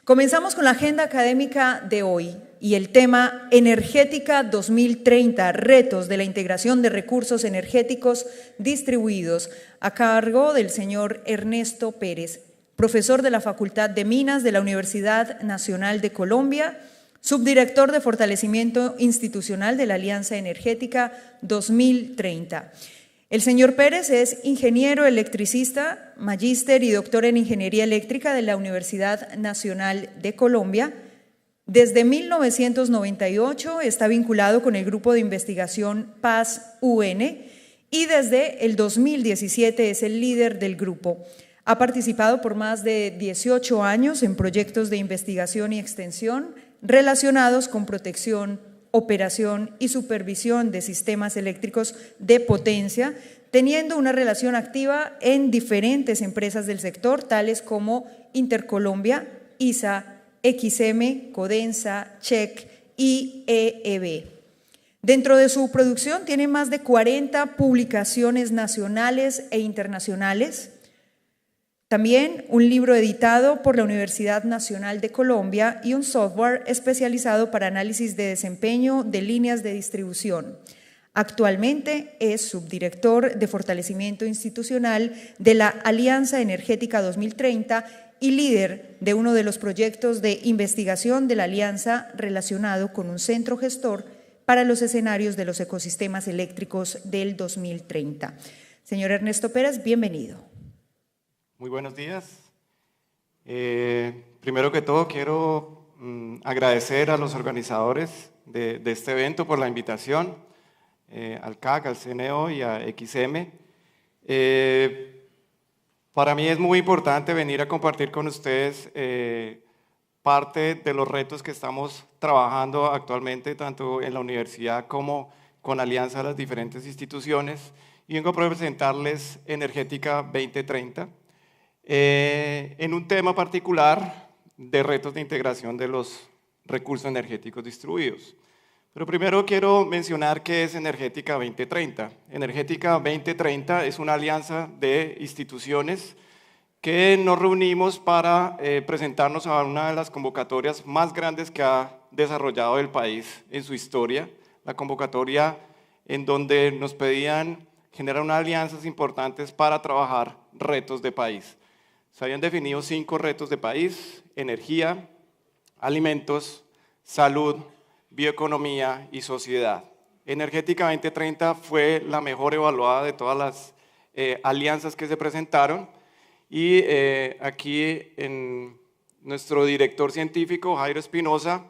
Comenzamos con la agenda académica de hoy y el tema Energética 2030, retos de la integración de recursos energéticos distribuidos, a cargo del señor Ernesto Pérez, profesor de la Facultad de Minas de la Universidad Nacional de Colombia, subdirector de Fortalecimiento Institucional de la Alianza Energética 2030. El señor Pérez es ingeniero electricista, magíster y doctor en Ingeniería Eléctrica de la Universidad Nacional de Colombia. Desde 1998 está vinculado con el grupo de investigación PAS-UN y desde el 2017 es el líder del grupo. Ha participado por más de 18 años en proyectos de investigación y extensión relacionados con protección, operación y supervisión de sistemas eléctricos de potencia, teniendo una relación activa en diferentes empresas del sector, tales como Intercolombia, ISA, XM, Codensa, CHEC y EEB. Dentro de su producción tiene más de 40 publicaciones nacionales e internacionales. También un libro editado por la Universidad Nacional de Colombia y un software especializado para análisis de desempeño de líneas de distribución. Actualmente es subdirector de Fortalecimiento Institucional de la Alianza Energética 2030 y líder de uno de los proyectos de investigación de la Alianza relacionado con un centro gestor para los escenarios de los ecosistemas eléctricos del 2030. Señor Ernesto Pérez, bienvenido. Muy buenos días. Primero que todo quiero agradecer a los organizadores de este evento por la invitación, al CAC, al CNO y a XM. Para mí es muy importante venir a compartir con ustedes parte de los retos que estamos trabajando actualmente, tanto en la universidad como con alianza a las diferentes instituciones. Y vengo a presentarles Energética 2030. En un tema particular de retos de integración de los recursos energéticos distribuidos. Pero primero quiero mencionar qué es Energética 2030. Energética 2030 es una alianza de instituciones que nos reunimos para presentarnos a una de las convocatorias más grandes que ha desarrollado el país en su historia, la convocatoria en donde nos pedían generar unas alianzas importantes para trabajar retos de país. Se habían definido 5 retos de país: energía, alimentos, salud, bioeconomía y sociedad. Energética 2030 fue la mejor evaluada de todas las alianzas que se presentaron y aquí en nuestro director científico, Jairo Espinosa,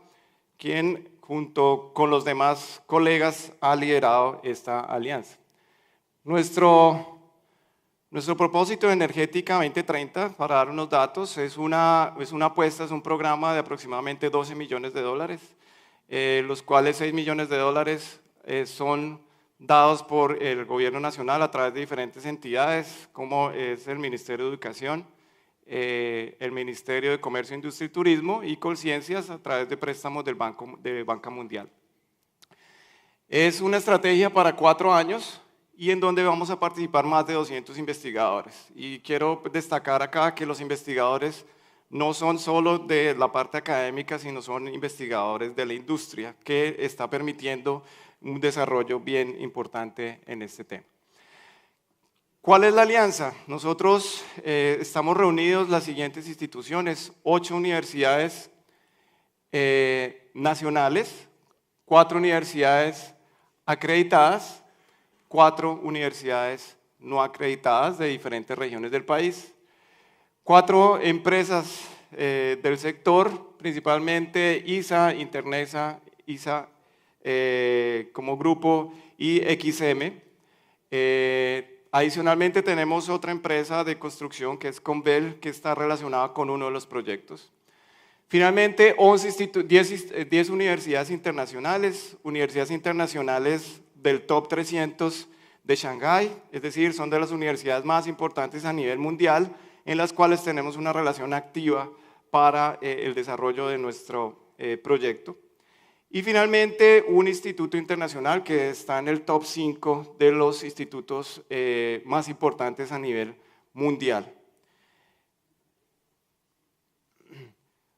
quien junto con los demás colegas ha liderado esta alianza. Nuestro propósito de Energética 2030, para dar unos datos, es una apuesta, es un programa de aproximadamente $12 millones, los cuales $6 millones son dados por el gobierno nacional a través de diferentes entidades, como es el Ministerio de Educación, el Ministerio de Comercio, Industria y Turismo y Colciencias a través de préstamos de Banca Mundial. Es una estrategia para 4 años, y en donde vamos a participar más de 200 investigadores. Y quiero destacar acá que los investigadores no son solo de la parte académica, sino son investigadores de la industria, que está permitiendo un desarrollo bien importante en este tema. ¿Cuál es la alianza? Nosotros estamos reunidos las siguientes instituciones: 8 universidades nacionales, 4 universidades acreditadas, 4 universidades no acreditadas de diferentes regiones del país, 4 empresas del sector, principalmente ISA, Internesa, ISA como grupo y XM. Adicionalmente tenemos otra empresa de construcción que es Convel, que está relacionada con uno de los proyectos. Finalmente, 10 universidades internacionales del top 300 de Shanghái, es decir, son de las universidades más importantes a nivel mundial, en las cuales tenemos una relación activa para el desarrollo de nuestro proyecto. Y finalmente, un instituto internacional que está en el top 5 de los institutos más importantes a nivel mundial.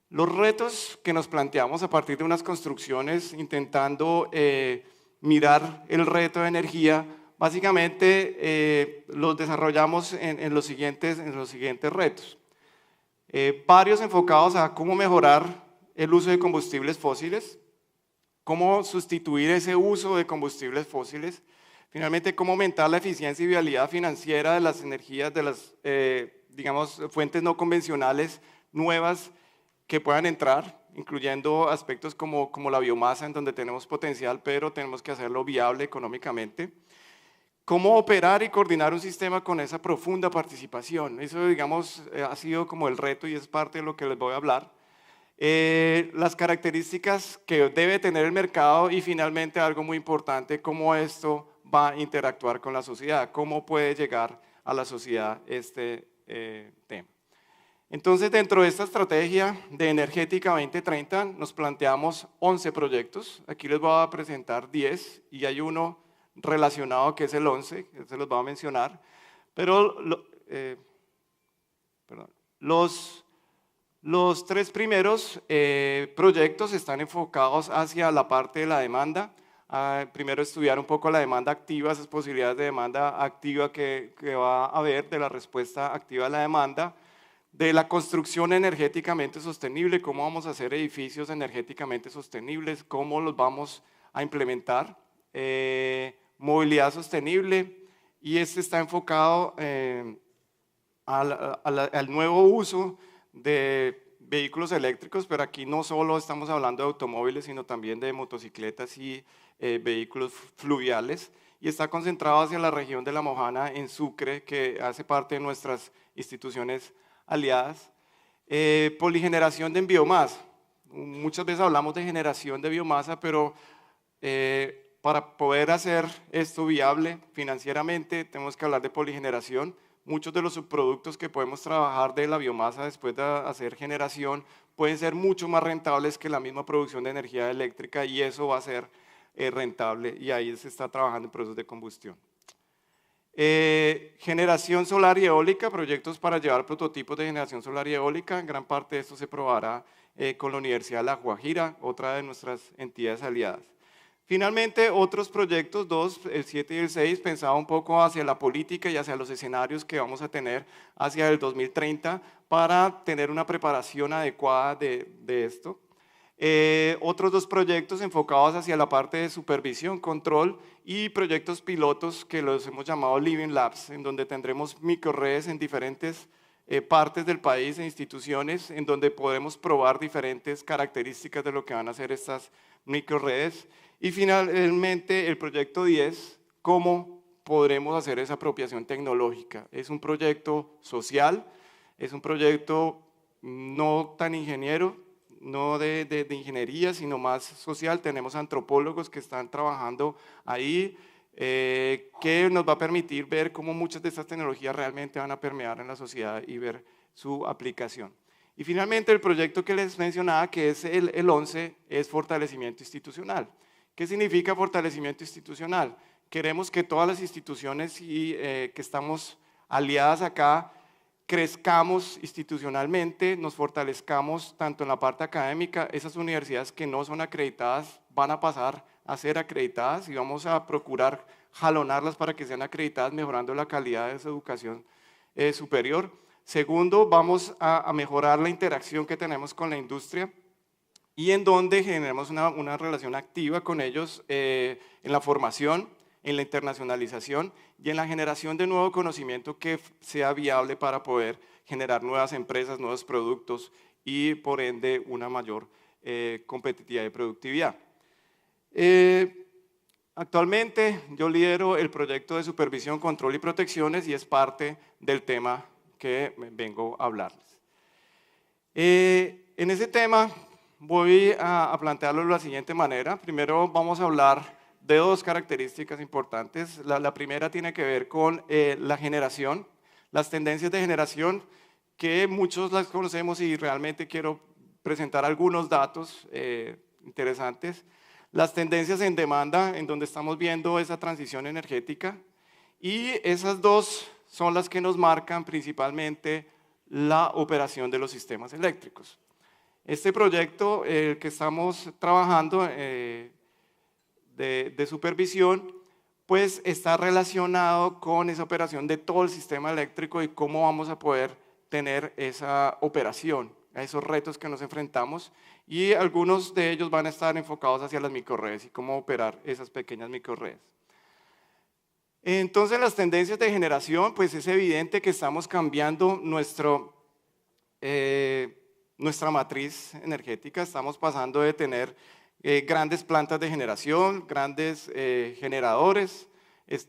Los retos que nos planteamos a partir de unas construcciones intentando mirar el reto de energía, básicamente los desarrollamos en los siguientes retos. Varios enfocados a cómo mejorar el uso de combustibles fósiles, cómo sustituir ese uso de combustibles fósiles, finalmente cómo aumentar la eficiencia y viabilidad financiera de las energías, de las digamos, fuentes no convencionales nuevas que puedan entrar, incluyendo aspectos como la biomasa, en donde tenemos potencial, pero tenemos que hacerlo viable económicamente. Cómo operar y coordinar un sistema con esa profunda participación. Eso, digamos, ha sido como el reto y es parte de lo que les voy a hablar. Las características que debe tener el mercado y finalmente algo muy importante, cómo esto va a interactuar con la sociedad, cómo puede llegar a la sociedad este tema. Entonces, dentro de esta estrategia de Energética 2030 nos planteamos 11 proyectos. Aquí les voy a presentar 10 y hay uno relacionado que es el 11, que se los voy a mencionar. Pero los tres primeros proyectos están enfocados hacia la parte de la demanda. Primero estudiar un poco la demanda activa, esas posibilidades de demanda activa que va a haber, de la respuesta activa a la demanda, de la construcción energéticamente sostenible, cómo vamos a hacer edificios energéticamente sostenibles, cómo los vamos a implementar, movilidad sostenible, y este está enfocado al nuevo uso de vehículos eléctricos, pero aquí no solo estamos hablando de automóviles, sino también de motocicletas y vehículos fluviales, y está concentrado hacia la región de La Mojana en Sucre, que hace parte de nuestras instituciones aliadas. Poligeneración de biomasa. Muchas veces hablamos de generación de biomasa, pero para poder hacer esto viable financieramente tenemos que hablar de poligeneración. Muchos de los subproductos que podemos trabajar de la biomasa después de hacer generación pueden ser mucho más rentables que la misma producción de energía eléctrica y eso va a ser rentable y ahí se está trabajando en procesos de combustión. Generación solar y eólica, proyectos para llevar prototipos de generación solar y eólica. Gran parte de esto se probará con la Universidad de La Guajira, otra de nuestras entidades aliadas. Finalmente, otros proyectos, el 7 y el 6, pensaba un poco hacia la política y hacia los escenarios que vamos a tener hacia el 2030 para tener una preparación adecuada de esto. Otros dos proyectos enfocados hacia la parte de supervisión, control y proyectos pilotos que los hemos llamado Living Labs, en donde tendremos microredes en diferentes partes del país e instituciones en donde podemos probar diferentes características de lo que van a hacer estas microredes. Y finalmente el proyecto 10, cómo podremos hacer esa apropiación tecnológica. Es un proyecto social, es un proyecto no tan ingeniero, no de ingeniería, sino más social. Tenemos antropólogos que están trabajando ahí, que nos va a permitir ver cómo muchas de estas tecnologías realmente van a permear en la sociedad y ver su aplicación. Y finalmente el proyecto que les mencionaba, que es el 11, es fortalecimiento institucional. ¿Qué significa fortalecimiento institucional? Queremos que todas las instituciones que estamos aliadas acá crezcamos institucionalmente, nos fortalezcamos tanto en la parte académica. Esas universidades que no son acreditadas van a pasar a ser acreditadas y vamos a procurar jalonarlas para que sean acreditadas, mejorando la calidad de su educación superior. Segundo, vamos a mejorar la interacción que tenemos con la industria y en donde generemos una relación activa con ellos en la formación, en la internacionalización y en la generación de nuevo conocimiento que sea viable para poder generar nuevas empresas, nuevos productos y por ende una mayor competitividad y productividad. Actualmente yo lidero el proyecto de supervisión, control y protecciones y es parte del tema que vengo a hablarles. En ese tema voy a plantearlo de la siguiente manera. Primero vamos a hablar de dos características importantes. La primera tiene que ver con la generación, las tendencias de generación que muchos las conocemos y realmente quiero presentar algunos datos interesantes. Las tendencias en demanda, en donde estamos viendo esa transición energética, y esas dos son las que nos marcan principalmente la operación de los sistemas eléctricos. Este proyecto que estamos trabajando de supervisión, pues está relacionado con esa operación de todo el sistema eléctrico y cómo vamos a poder tener esa operación, a esos retos que nos enfrentamos, y algunos de ellos van a estar enfocados hacia las microredes y cómo operar esas pequeñas microredes. Entonces, las tendencias de generación, pues es evidente que estamos cambiando nuestra matriz energética. Estamos pasando de tener grandes plantas de generación, grandes generadores.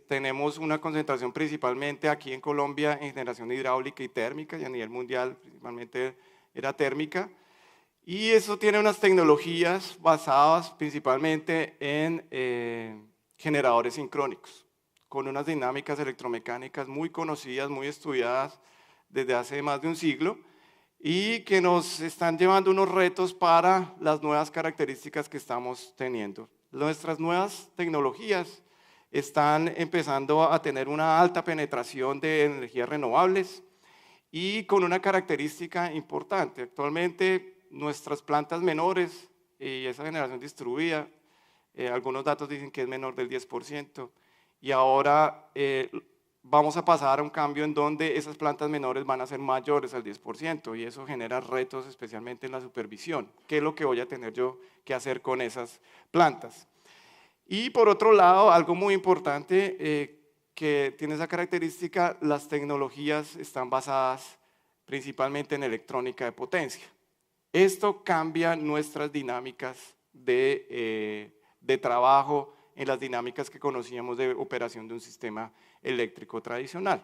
Tenemos una concentración principalmente aquí en Colombia en generación hidráulica y térmica, y a nivel mundial principalmente era térmica. Y eso tiene unas tecnologías basadas principalmente en generadores sincrónicos, con unas dinámicas electromecánicas muy conocidas, muy estudiadas desde hace más de un siglo, y que nos están llevando unos retos para las nuevas características que estamos teniendo. Nuestras nuevas tecnologías están empezando a tener una alta penetración de energías renovables y con una característica importante. Actualmente nuestras plantas menores y esa generación distribuida, algunos datos dicen que es menor del 10%, y ahora vamos a pasar a un cambio en donde esas plantas menores van a ser mayores al 10%, y eso genera retos especialmente en la supervisión. ¿Qué es lo que voy a tener yo que hacer con esas plantas? Y por otro lado, algo muy importante que tiene esa característica, las tecnologías están basadas principalmente en electrónica de potencia. Esto cambia nuestras dinámicas de trabajo en las dinámicas que conocíamos de operación de un sistema eléctrico tradicional.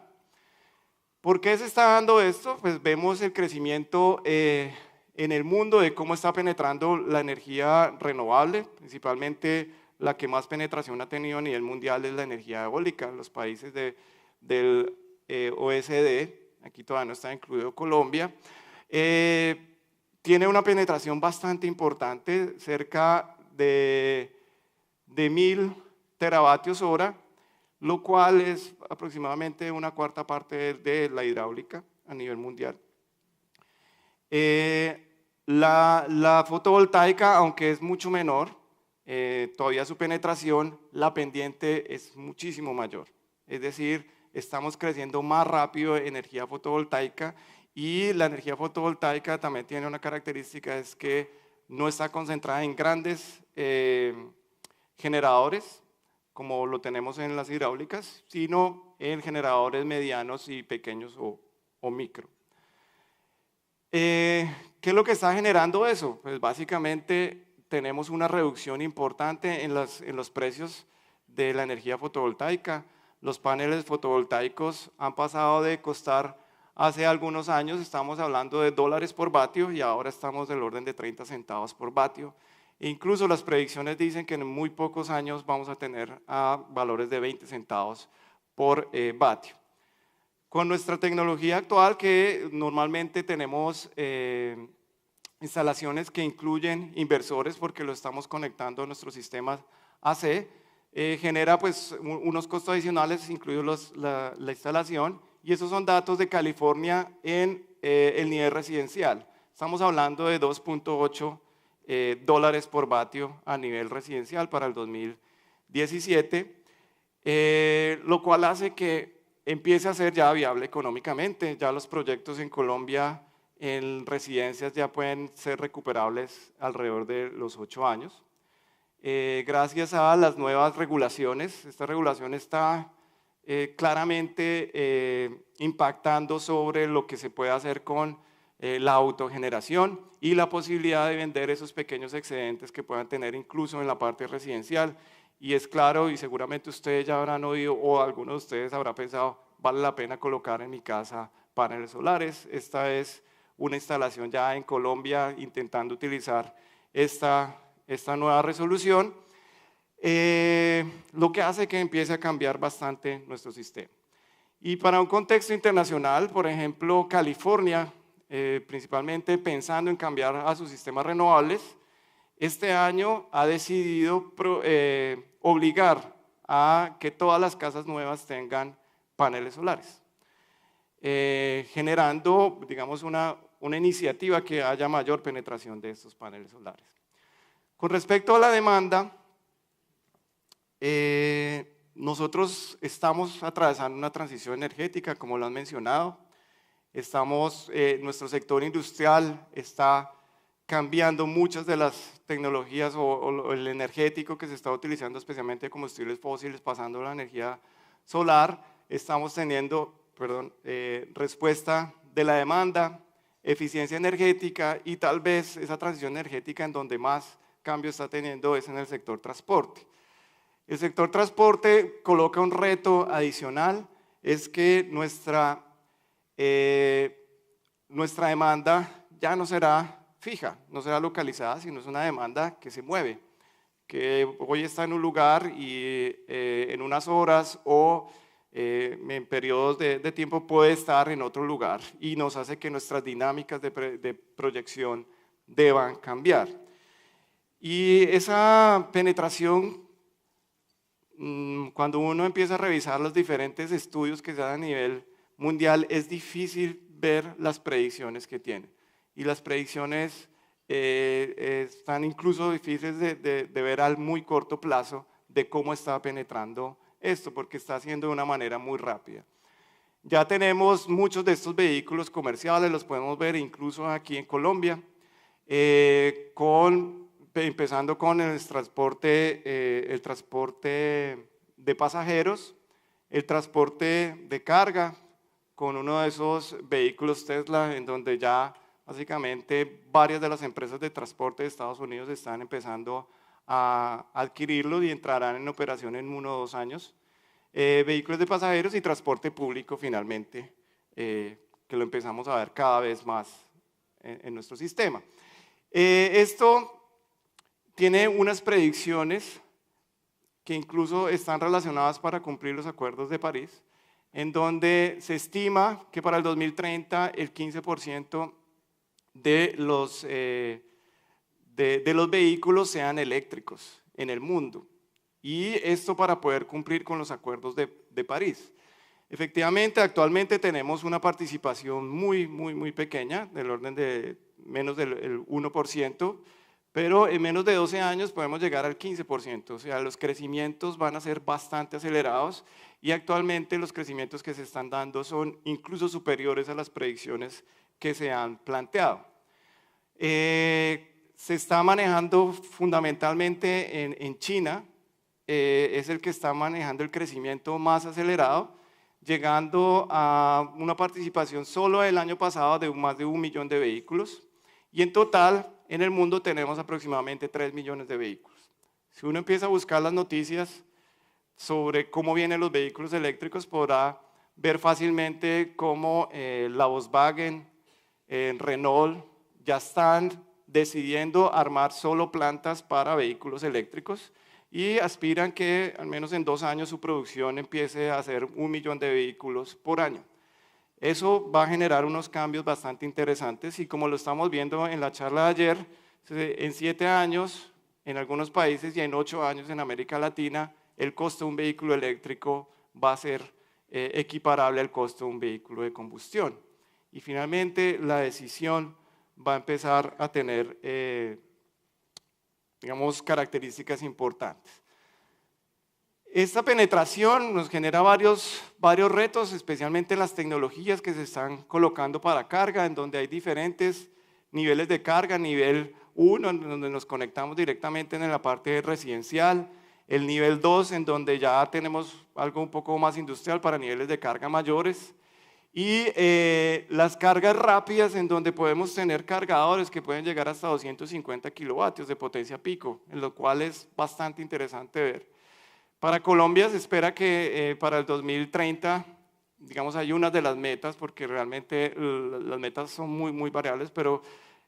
¿Por qué se está dando esto? Pues vemos el crecimiento en el mundo de cómo está penetrando la energía renovable, principalmente la que más penetración ha tenido a nivel mundial es la energía eólica. Los países del OECD, aquí todavía no está incluido Colombia, tiene una penetración bastante importante, cerca de 1000 teravatios hora, lo cual es aproximadamente una cuarta parte de la hidráulica a nivel mundial. La fotovoltaica, aunque es mucho menor, todavía su penetración, la pendiente es muchísimo mayor. Es decir, estamos creciendo más rápido en energía fotovoltaica, y la energía fotovoltaica también tiene una característica, es que no está concentrada en grandes generadores, como lo tenemos en las hidráulicas, sino en generadores medianos y pequeños o micro. ¿Qué es lo que está generando eso? Pues básicamente tenemos una reducción importante en los precios de la energía fotovoltaica. Los paneles fotovoltaicos han pasado de costar, hace algunos años estamos hablando de dólares por vatio, y ahora estamos del orden de 30 centavos por vatio. E incluso las predicciones dicen que en muy pocos años vamos a tener valores de 20 centavos por vatio. Con nuestra tecnología actual, que normalmente tenemos instalaciones que incluyen inversores porque lo estamos conectando a nuestros sistemas AC, genera pues unos costos adicionales, incluidos la instalación, y esos son datos de California en el nivel residencial. Estamos hablando de 2.8 dólares por vatio a nivel residencial para el 2017, lo cual hace que empiece a ser ya viable económicamente. Ya los proyectos en Colombia en residencias ya pueden ser recuperables alrededor de los 8 años. Gracias a las nuevas regulaciones, esta regulación está claramente impactando sobre lo que se puede hacer con la autogeneración y la posibilidad de vender esos pequeños excedentes que puedan tener incluso en la parte residencial. Y es claro, y seguramente ustedes ya habrán oído, o alguno de ustedes habrá pensado, vale la pena colocar en mi casa paneles solares. Esta es una instalación ya en Colombia intentando utilizar esta nueva resolución, lo que hace que empiece a cambiar bastante nuestro sistema. Y para un contexto internacional, por ejemplo, California, principalmente pensando en cambiar a sus sistemas renovables, este año ha decidido obligar a que todas las casas nuevas tengan paneles solares, generando, digamos, una iniciativa que haya mayor penetración de estos paneles solares. Con respecto a la demanda, nosotros estamos atravesando una transición energética, como lo han mencionado. Nuestro sector industrial está cambiando muchas de las tecnologías o el energético que se está utilizando, especialmente de combustibles fósiles, pasando a la energía solar. Estamos teniendo respuesta de la demanda, eficiencia energética y tal vez esa transición energética en donde más cambio está teniendo es en el sector transporte. El sector transporte coloca un reto adicional, es que nuestra demanda ya no será fija, no será localizada, sino es una demanda que se mueve, que hoy está en un lugar y en unas horas o en periodos de tiempo puede estar en otro lugar y nos hace que nuestras dinámicas de proyección deban cambiar. Y esa penetración, cuando uno empieza a revisar los diferentes estudios que se dan a nivel mundial, es difícil ver las predicciones que tiene. Y las predicciones están incluso difíciles de ver al muy corto plazo de cómo está penetrando esto, porque está haciendo de una manera muy rápida. Ya tenemos muchos de estos vehículos comerciales, los podemos ver incluso aquí en Colombia, empezando con el transporte de pasajeros, el transporte de carga, con uno de esos vehículos Tesla, en donde ya básicamente varias de las empresas de transporte de Estados Unidos están empezando a adquirirlo y entrarán en operación en 1 o 2 años. Vehículos de pasajeros y transporte público finalmente, que lo empezamos a ver cada vez más en nuestro sistema. Esto tiene unas predicciones que incluso están relacionadas para cumplir los acuerdos de París, en donde se estima que para el 2030 el 15% de los vehículos sean eléctricos en el mundo. Y esto para poder cumplir con los acuerdos de París. Efectivamente, actualmente tenemos una participación muy pequeña, del orden de menos del 1%, pero en menos de 12 años podemos llegar al 15%, o sea, los crecimientos van a ser bastante acelerados y actualmente los crecimientos que se están dando son incluso superiores a las predicciones que se han planteado. Se está manejando fundamentalmente en China, es el que está manejando el crecimiento más acelerado, llegando a una participación solo el año pasado de más de 1 millón de vehículos y en total en el mundo tenemos aproximadamente 3 millones de vehículos. Si uno empieza a buscar las noticias sobre cómo vienen los vehículos eléctricos, podrá ver fácilmente cómo la Volkswagen, Renault ya están decidiendo armar solo plantas para vehículos eléctricos y aspiran que al menos en 2 años su producción empiece a ser 1 millón de vehículos por año. Eso va a generar unos cambios bastante interesantes y como lo estamos viendo en la charla de ayer, en 7 años en algunos países y en 8 años en América Latina, el costo de un vehículo eléctrico va a ser equiparable al costo de un vehículo de combustión. Y finalmente la decisión va a empezar a tener, digamos, características importantes. Esta penetración nos genera varios retos, especialmente en las tecnologías que se están colocando para carga, en donde hay diferentes niveles de carga, nivel 1, en donde nos conectamos directamente en la parte residencial, el nivel 2, en donde ya tenemos algo un poco más industrial para niveles de carga mayores, y las cargas rápidas, en donde podemos tener cargadores que pueden llegar hasta 250 kilovatios de potencia pico, en lo cual es bastante interesante ver. Para Colombia se espera que para el 2030, digamos, hay unas de las metas, porque realmente las metas son muy variables, pero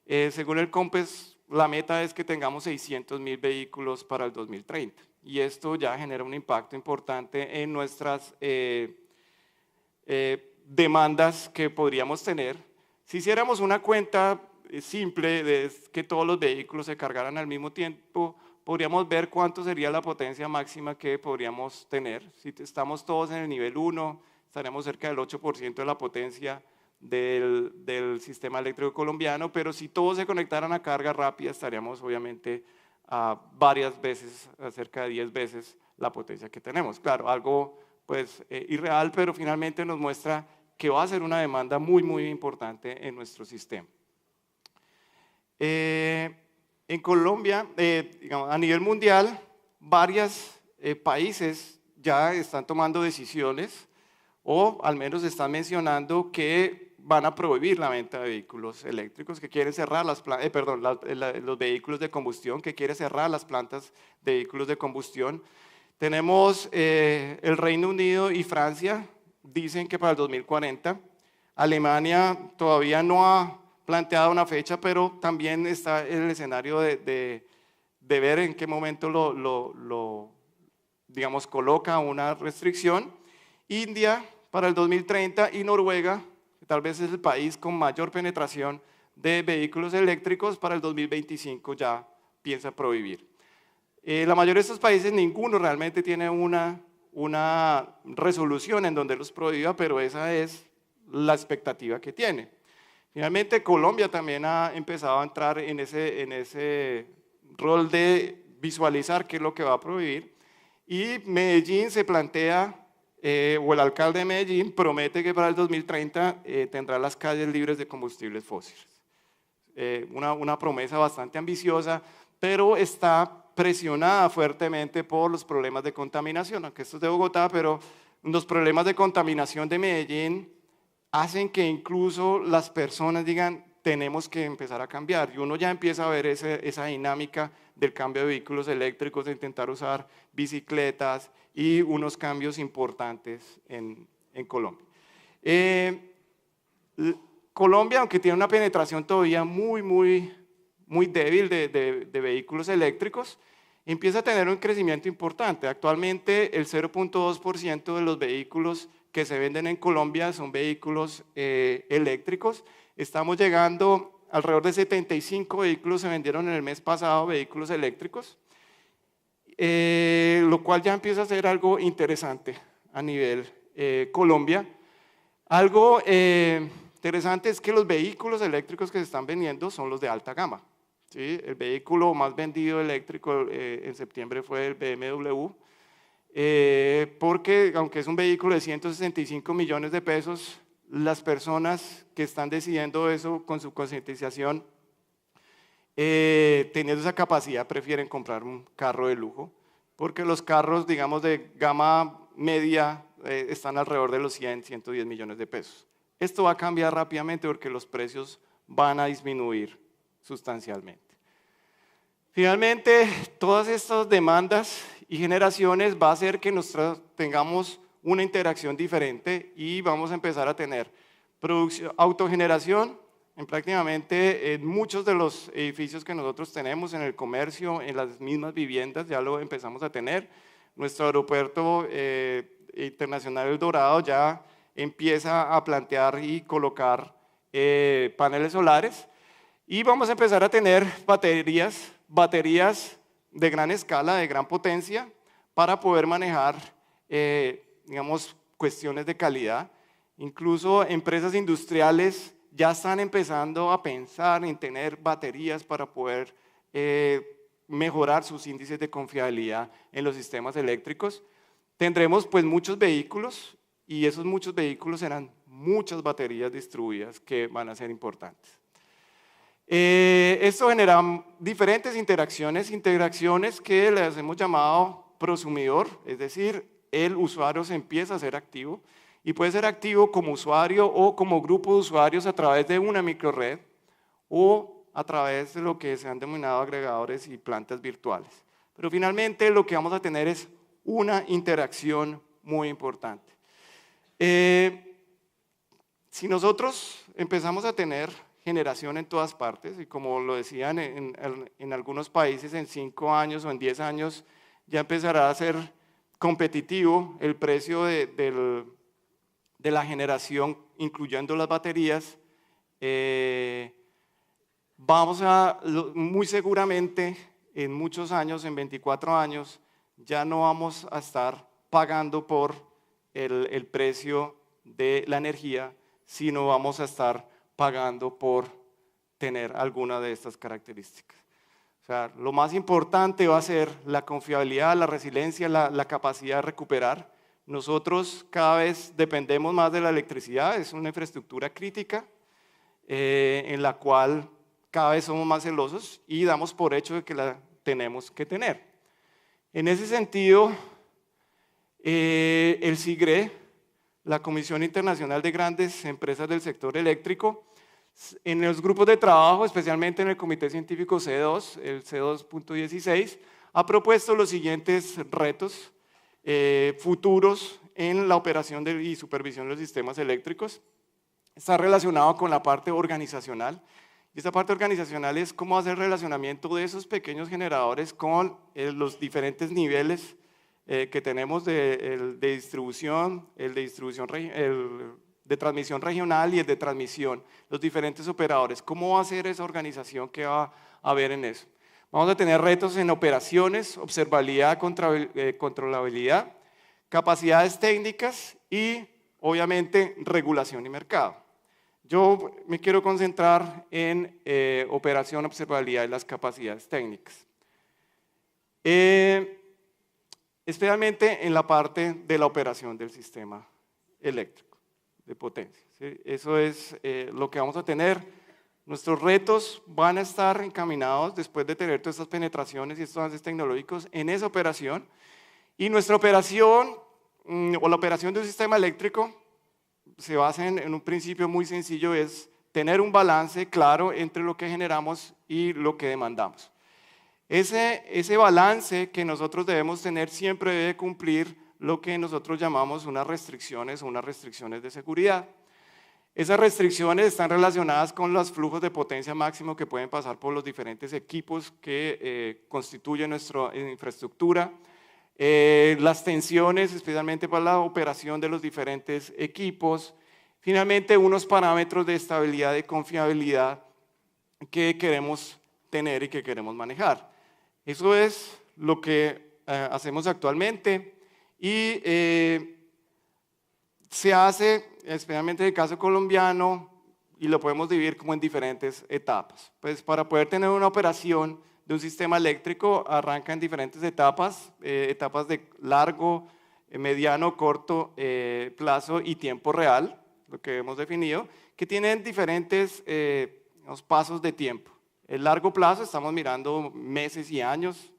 según el COMPES, la meta es que tengamos 600.000 vehículos para el 2030. Y esto ya genera un impacto importante en nuestras demandas que podríamos tener. Si hiciéramos una cuenta simple de que todos los vehículos se cargaran al mismo tiempo, podríamos ver cuánto sería la potencia máxima que podríamos tener. Si estamos todos en el nivel 1, estaremos cerca del 8% de la potencia del sistema eléctrico colombiano, pero si todos se conectaran a carga rápida estaríamos obviamente a varias veces, a cerca de 10 veces la potencia que tenemos. Claro, algo pues irreal, pero finalmente nos muestra que va a ser una demanda muy, muy importante en nuestro sistema. En Colombia, digamos, a nivel mundial, varios países ya están tomando decisiones o al menos están mencionando que van a prohibir la venta de vehículos eléctricos, que quieren cerrar las los vehículos de combustión, que quieren cerrar las plantas de vehículos de combustión. Tenemos el Reino Unido y Francia, dicen que para el 2040. Alemania todavía no ha planteado una fecha, pero también está en el escenario de ver en qué momento digamos, coloca una restricción. India para el 2030 y Noruega, que tal vez es el país con mayor penetración de vehículos eléctricos, para el 2025 ya piensa prohibir. La mayoría de estos países, ninguno realmente tiene una resolución en donde los prohíba, pero esa es la expectativa que tiene. Finalmente, Colombia también ha empezado a entrar en ese rol de visualizar qué es lo que va a prohibir, y Medellín se plantea, o el alcalde de Medellín promete que para el 2030 tendrá las calles libres de combustibles fósiles. Una promesa bastante ambiciosa, pero está presionada fuertemente por los problemas de contaminación, aunque esto es de Bogotá, pero los problemas de contaminación de Medellín hacen que incluso las personas digan, tenemos que empezar a cambiar, y uno ya empieza a ver esa dinámica del cambio de vehículos eléctricos, de intentar usar bicicletas y unos cambios importantes en Colombia. Colombia, aunque tiene una penetración todavía muy débil de vehículos eléctricos, empieza a tener un crecimiento importante. Actualmente el 0.2% de los vehículos que se venden en Colombia son vehículos eléctricos. Estamos llegando, alrededor de 75 vehículos se vendieron en el mes pasado, vehículos eléctricos, lo cual ya empieza a ser algo interesante a nivel Colombia. Algo interesante es que los vehículos eléctricos que se están vendiendo son los de alta gama. ¿Sí? El vehículo más vendido eléctrico en septiembre fue el BMW, porque aunque es un vehículo de 165 millones de pesos, las personas que están decidiendo eso con su concientización, teniendo esa capacidad, prefieren comprar un carro de lujo, porque los carros, digamos, de gama media están alrededor de los 100, 110 millones de pesos. Esto va a cambiar rápidamente porque los precios van a disminuir sustancialmente. Finalmente, todas estas demandas y generaciones va a hacer que nosotros tengamos una interacción diferente y vamos a empezar a tener autogeneración en muchos de los edificios que nosotros tenemos, en el comercio, en las mismas viviendas, ya lo empezamos a tener. Nuestro aeropuerto internacional El Dorado ya empieza a plantear y colocar paneles solares, y vamos a empezar a tener baterías de gran escala, de gran potencia, para poder manejar digamos, cuestiones de calidad. Incluso empresas industriales ya están empezando a pensar en tener baterías para poder mejorar sus índices de confiabilidad en los sistemas eléctricos. Tendremos pues muchos vehículos, y esos muchos vehículos serán muchas baterías distribuidas que van a ser importantes. Esto genera diferentes interacciones que les hemos llamado prosumidor, es decir, el usuario se empieza a ser activo, y puede ser activo como usuario o como grupo de usuarios a través de una microred o a través de lo que se han denominado agregadores y plantas virtuales. Pero finalmente lo que vamos a tener es una interacción muy importante. Si nosotros empezamos a tener generación en todas partes, y como lo decían en algunos países, en 5 años o en 10 años ya empezará a ser competitivo el precio de la generación, incluyendo las baterías, muy seguramente en muchos años, en 24 años, ya no vamos a estar pagando por el precio de la energía, sino vamos a estar pagando por tener alguna de estas características. O sea, lo más importante va a ser la confiabilidad, la resiliencia, la capacidad de recuperar. Nosotros cada vez dependemos más de la electricidad, es una infraestructura crítica en la cual cada vez somos más celosos y damos por hecho de que la tenemos que tener. En ese sentido, el CIGRE, la Comisión Internacional de Grandes Empresas del Sector Eléctrico, en los grupos de trabajo, especialmente en el Comité Científico C2, el C2.16, ha propuesto los siguientes retos futuros en la operación y supervisión de los sistemas eléctricos. Está relacionado con la parte organizacional. Y esta parte organizacional es cómo hacer relacionamiento de esos pequeños generadores con los diferentes niveles que tenemos de distribución, el de transmisión regional y el de transmisión, los diferentes operadores. ¿Cómo va a ser esa organización que va a haber en eso? Vamos a tener retos en operaciones, observabilidad, controlabilidad, capacidades técnicas y, obviamente, regulación y mercado. Yo me quiero concentrar en operación, observabilidad y las capacidades técnicas. Especialmente en la parte de la operación del sistema eléctrico de potencia. ¿Sí? Eso es lo que vamos a tener. Nuestros retos van a estar encaminados, después de tener todas estas penetraciones y estos avances tecnológicos, en esa operación. Y nuestra operación, o la operación de un sistema eléctrico, se basa en un principio muy sencillo, es tener un balance claro entre lo que generamos y lo que demandamos. Ese balance que nosotros debemos tener siempre debe cumplir lo que nosotros llamamos unas restricciones o unas restricciones de seguridad. Esas restricciones están relacionadas con los flujos de potencia máximo que pueden pasar por los diferentes equipos que constituyen nuestra infraestructura, las tensiones, especialmente para la operación de los diferentes equipos, finalmente unos parámetros de estabilidad y confiabilidad que queremos tener y que queremos manejar. Eso es lo que hacemos actualmente y se hace, especialmente en el caso colombiano, y lo podemos dividir como en diferentes etapas. Pues para poder tener una operación de un sistema eléctrico arranca en diferentes etapas, etapas de largo, mediano, corto plazo y tiempo real, lo que hemos definido, que tienen diferentes pasos de tiempo. El largo plazo estamos mirando meses y años,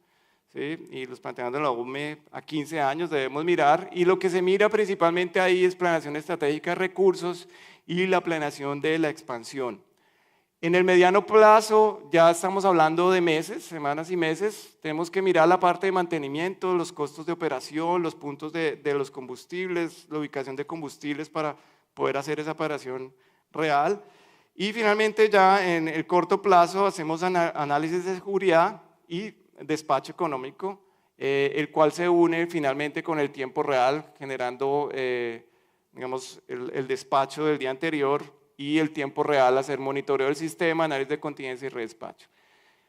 ¿sí? Y los planteando en la UME a 15 años debemos mirar, y lo que se mira principalmente ahí es planeación estratégica de recursos y la planeación de la expansión. En el mediano plazo ya estamos hablando de meses, semanas y meses. Tenemos que mirar la parte de mantenimiento, los costos de operación, los puntos de los combustibles, la ubicación de combustibles para poder hacer esa operación real. Y finalmente ya en el corto plazo hacemos análisis de seguridad y despacho económico, el cual se une finalmente con el tiempo real, generando digamos, el despacho del día anterior y el tiempo real, hacer monitoreo del sistema, análisis de contingencia y redespacho.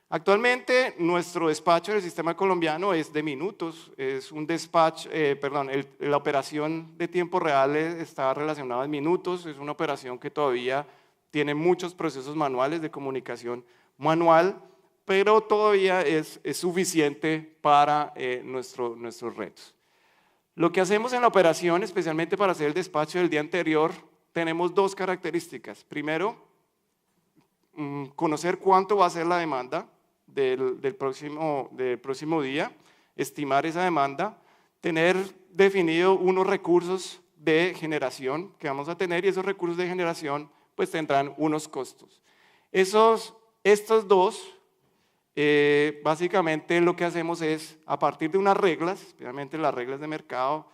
Actualmente nuestro despacho del sistema colombiano es de minutos, es un despacho, la operación de tiempo real está relacionada en minutos, es una operación que todavía tiene muchos procesos manuales de comunicación manual, pero todavía es suficiente para nuestros retos. Lo que hacemos en la operación, especialmente para hacer el despacho del día anterior, tenemos dos características. Primero, conocer cuánto va a ser la demanda del próximo día, estimar esa demanda, tener definido unos recursos de generación que vamos a tener, y esos recursos de generación pues tendrán unos costos. Estos dos, básicamente lo que hacemos es, a partir de unas reglas, especialmente las reglas de mercado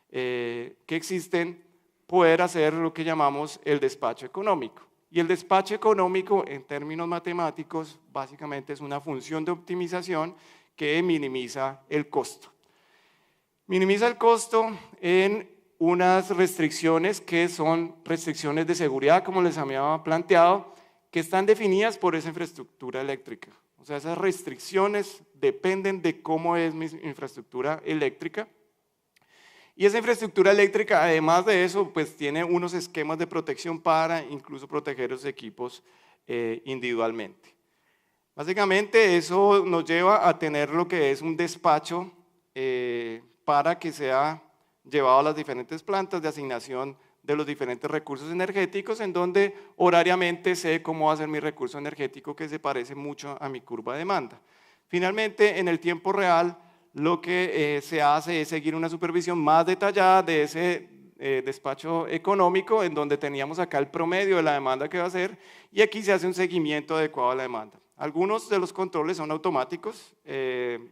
que existen, poder hacer lo que llamamos el despacho económico. Y el despacho económico, en términos matemáticos, básicamente es una función de optimización que minimiza el costo. Minimiza el costo en unas restricciones que son restricciones de seguridad, como les había planteado, que están definidas por esa infraestructura eléctrica. O sea, esas restricciones dependen de cómo es mi infraestructura eléctrica. Y esa infraestructura eléctrica, además de eso, pues tiene unos esquemas de protección para incluso proteger los equipos individualmente. Básicamente eso nos lleva a tener lo que es un despacho para que sea llevado a las diferentes plantas de asignación de los diferentes recursos energéticos, en donde horariamente sé cómo va a ser mi recurso energético, que se parece mucho a mi curva de demanda. Finalmente, en el tiempo real, lo que se hace es seguir una supervisión más detallada de ese despacho económico, en donde teníamos acá el promedio de la demanda que va a ser, y aquí se hace un seguimiento adecuado a la demanda. Algunos de los controles son automáticos,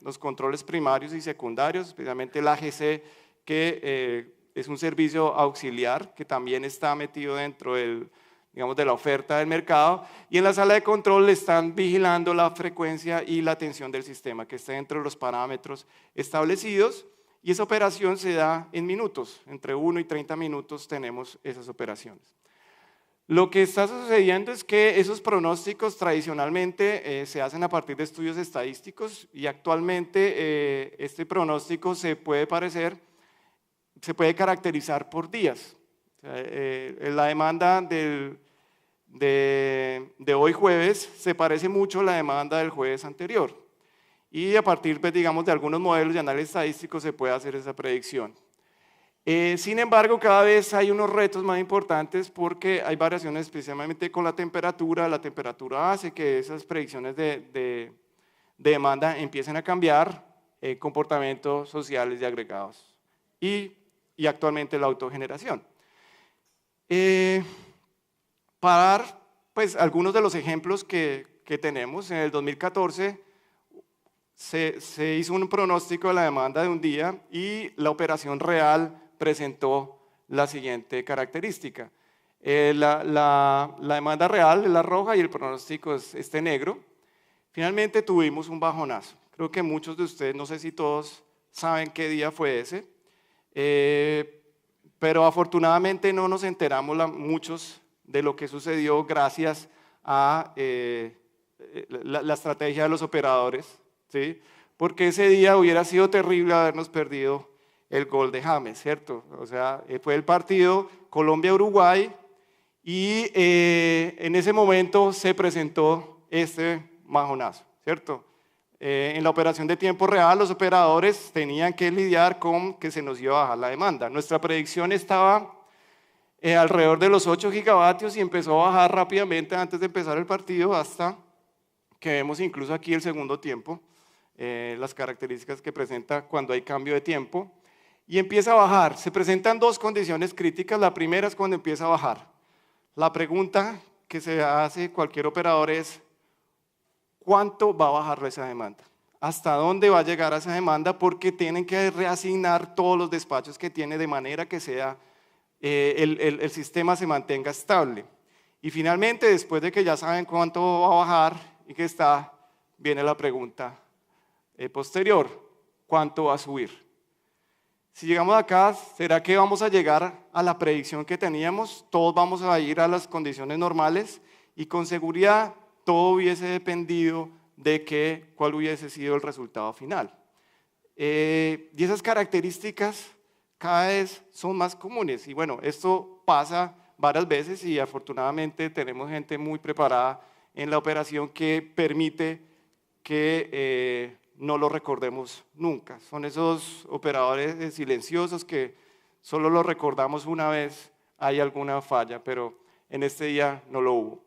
los controles primarios y secundarios, especialmente el AGC, que es un servicio auxiliar que también está metido dentro del, digamos, de la oferta del mercado, y en la sala de control están vigilando la frecuencia y la tensión del sistema, que esté dentro de los parámetros establecidos, y esa operación se da en minutos, entre 1 y 30 minutos tenemos esas operaciones. Lo que está sucediendo es que esos pronósticos tradicionalmente se hacen a partir de estudios estadísticos, y actualmente este pronóstico se puede caracterizar por días. O sea, la demanda de hoy jueves se parece mucho a la demanda del jueves anterior, y a partir, pues, digamos, de algunos modelos de análisis estadístico se puede hacer esa predicción. Sin embargo, cada vez hay unos retos más importantes porque hay variaciones especialmente con la temperatura. La temperatura hace que esas predicciones de demanda empiecen a cambiar, comportamientos sociales y agregados, y actualmente la autogeneración. Para dar, pues, algunos de los ejemplos que tenemos, en el 2014 se hizo un pronóstico de la demanda de un día, y la operación real presentó la siguiente característica. La demanda real es la roja y el pronóstico es este negro. Finalmente tuvimos un bajonazo. Creo que muchos de ustedes, no sé si todos saben qué día fue ese, pero afortunadamente no nos enteramos muchos de lo que sucedió gracias a la estrategia de los operadores, ¿sí? Porque ese día hubiera sido terrible habernos perdido el gol de James, ¿cierto? O sea, fue el partido Colombia-Uruguay, y en ese momento se presentó este bajonazo, ¿cierto? En la operación de tiempo real, los operadores tenían que lidiar con que se nos iba a bajar la demanda. Nuestra predicción estaba alrededor de los 8 gigavatios y empezó a bajar rápidamente antes de empezar el partido, hasta que vemos incluso aquí el segundo tiempo, las características que presenta cuando hay cambio de tiempo, y empieza a bajar. Se presentan dos condiciones críticas. La primera es cuando empieza a bajar. La pregunta que se hace cualquier operador es: ¿cuánto va a bajar esa demanda? ¿Hasta dónde va a llegar esa demanda? Porque tienen que reasignar todos los despachos que tiene, de manera que sea, el sistema se mantenga estable. Y finalmente, después de que ya saben cuánto va a bajar y que está, viene la pregunta posterior: ¿cuánto va a subir? Si llegamos acá, ¿será que vamos a llegar a la predicción que teníamos? ¿Todos vamos a ir a las condiciones normales? Y con seguridad todo hubiese dependido de cuál hubiese sido el resultado final. Y esas características cada vez son más comunes. Y bueno, esto pasa varias veces, y afortunadamente tenemos gente muy preparada en la operación que permite que no lo recordemos nunca. Son esos operadores silenciosos que solo lo recordamos una vez hay alguna falla, pero en este día no lo hubo.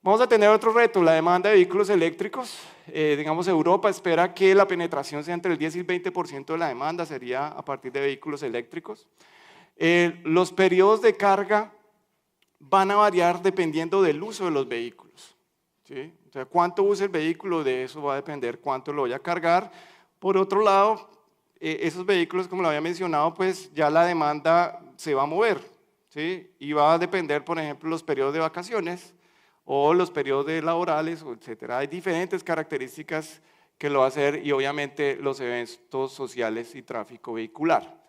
Vamos a tener otro reto, la demanda de vehículos eléctricos. Digamos, Europa espera que la penetración sea entre el 10 y el 20% de la demanda, sería a partir de vehículos eléctricos. Los periodos de carga van a variar dependiendo del uso de los vehículos, ¿sí? O sea, cuánto use el vehículo, de eso va a depender cuánto lo voy a cargar. Por otro lado, esos vehículos, como lo había mencionado, pues ya la demanda se va a mover, ¿sí? Y va a depender, por ejemplo, los periodos de vacaciones o los periodos laborales, etcétera. Hay diferentes características que lo va a hacer, y obviamente los eventos sociales y tráfico vehicular.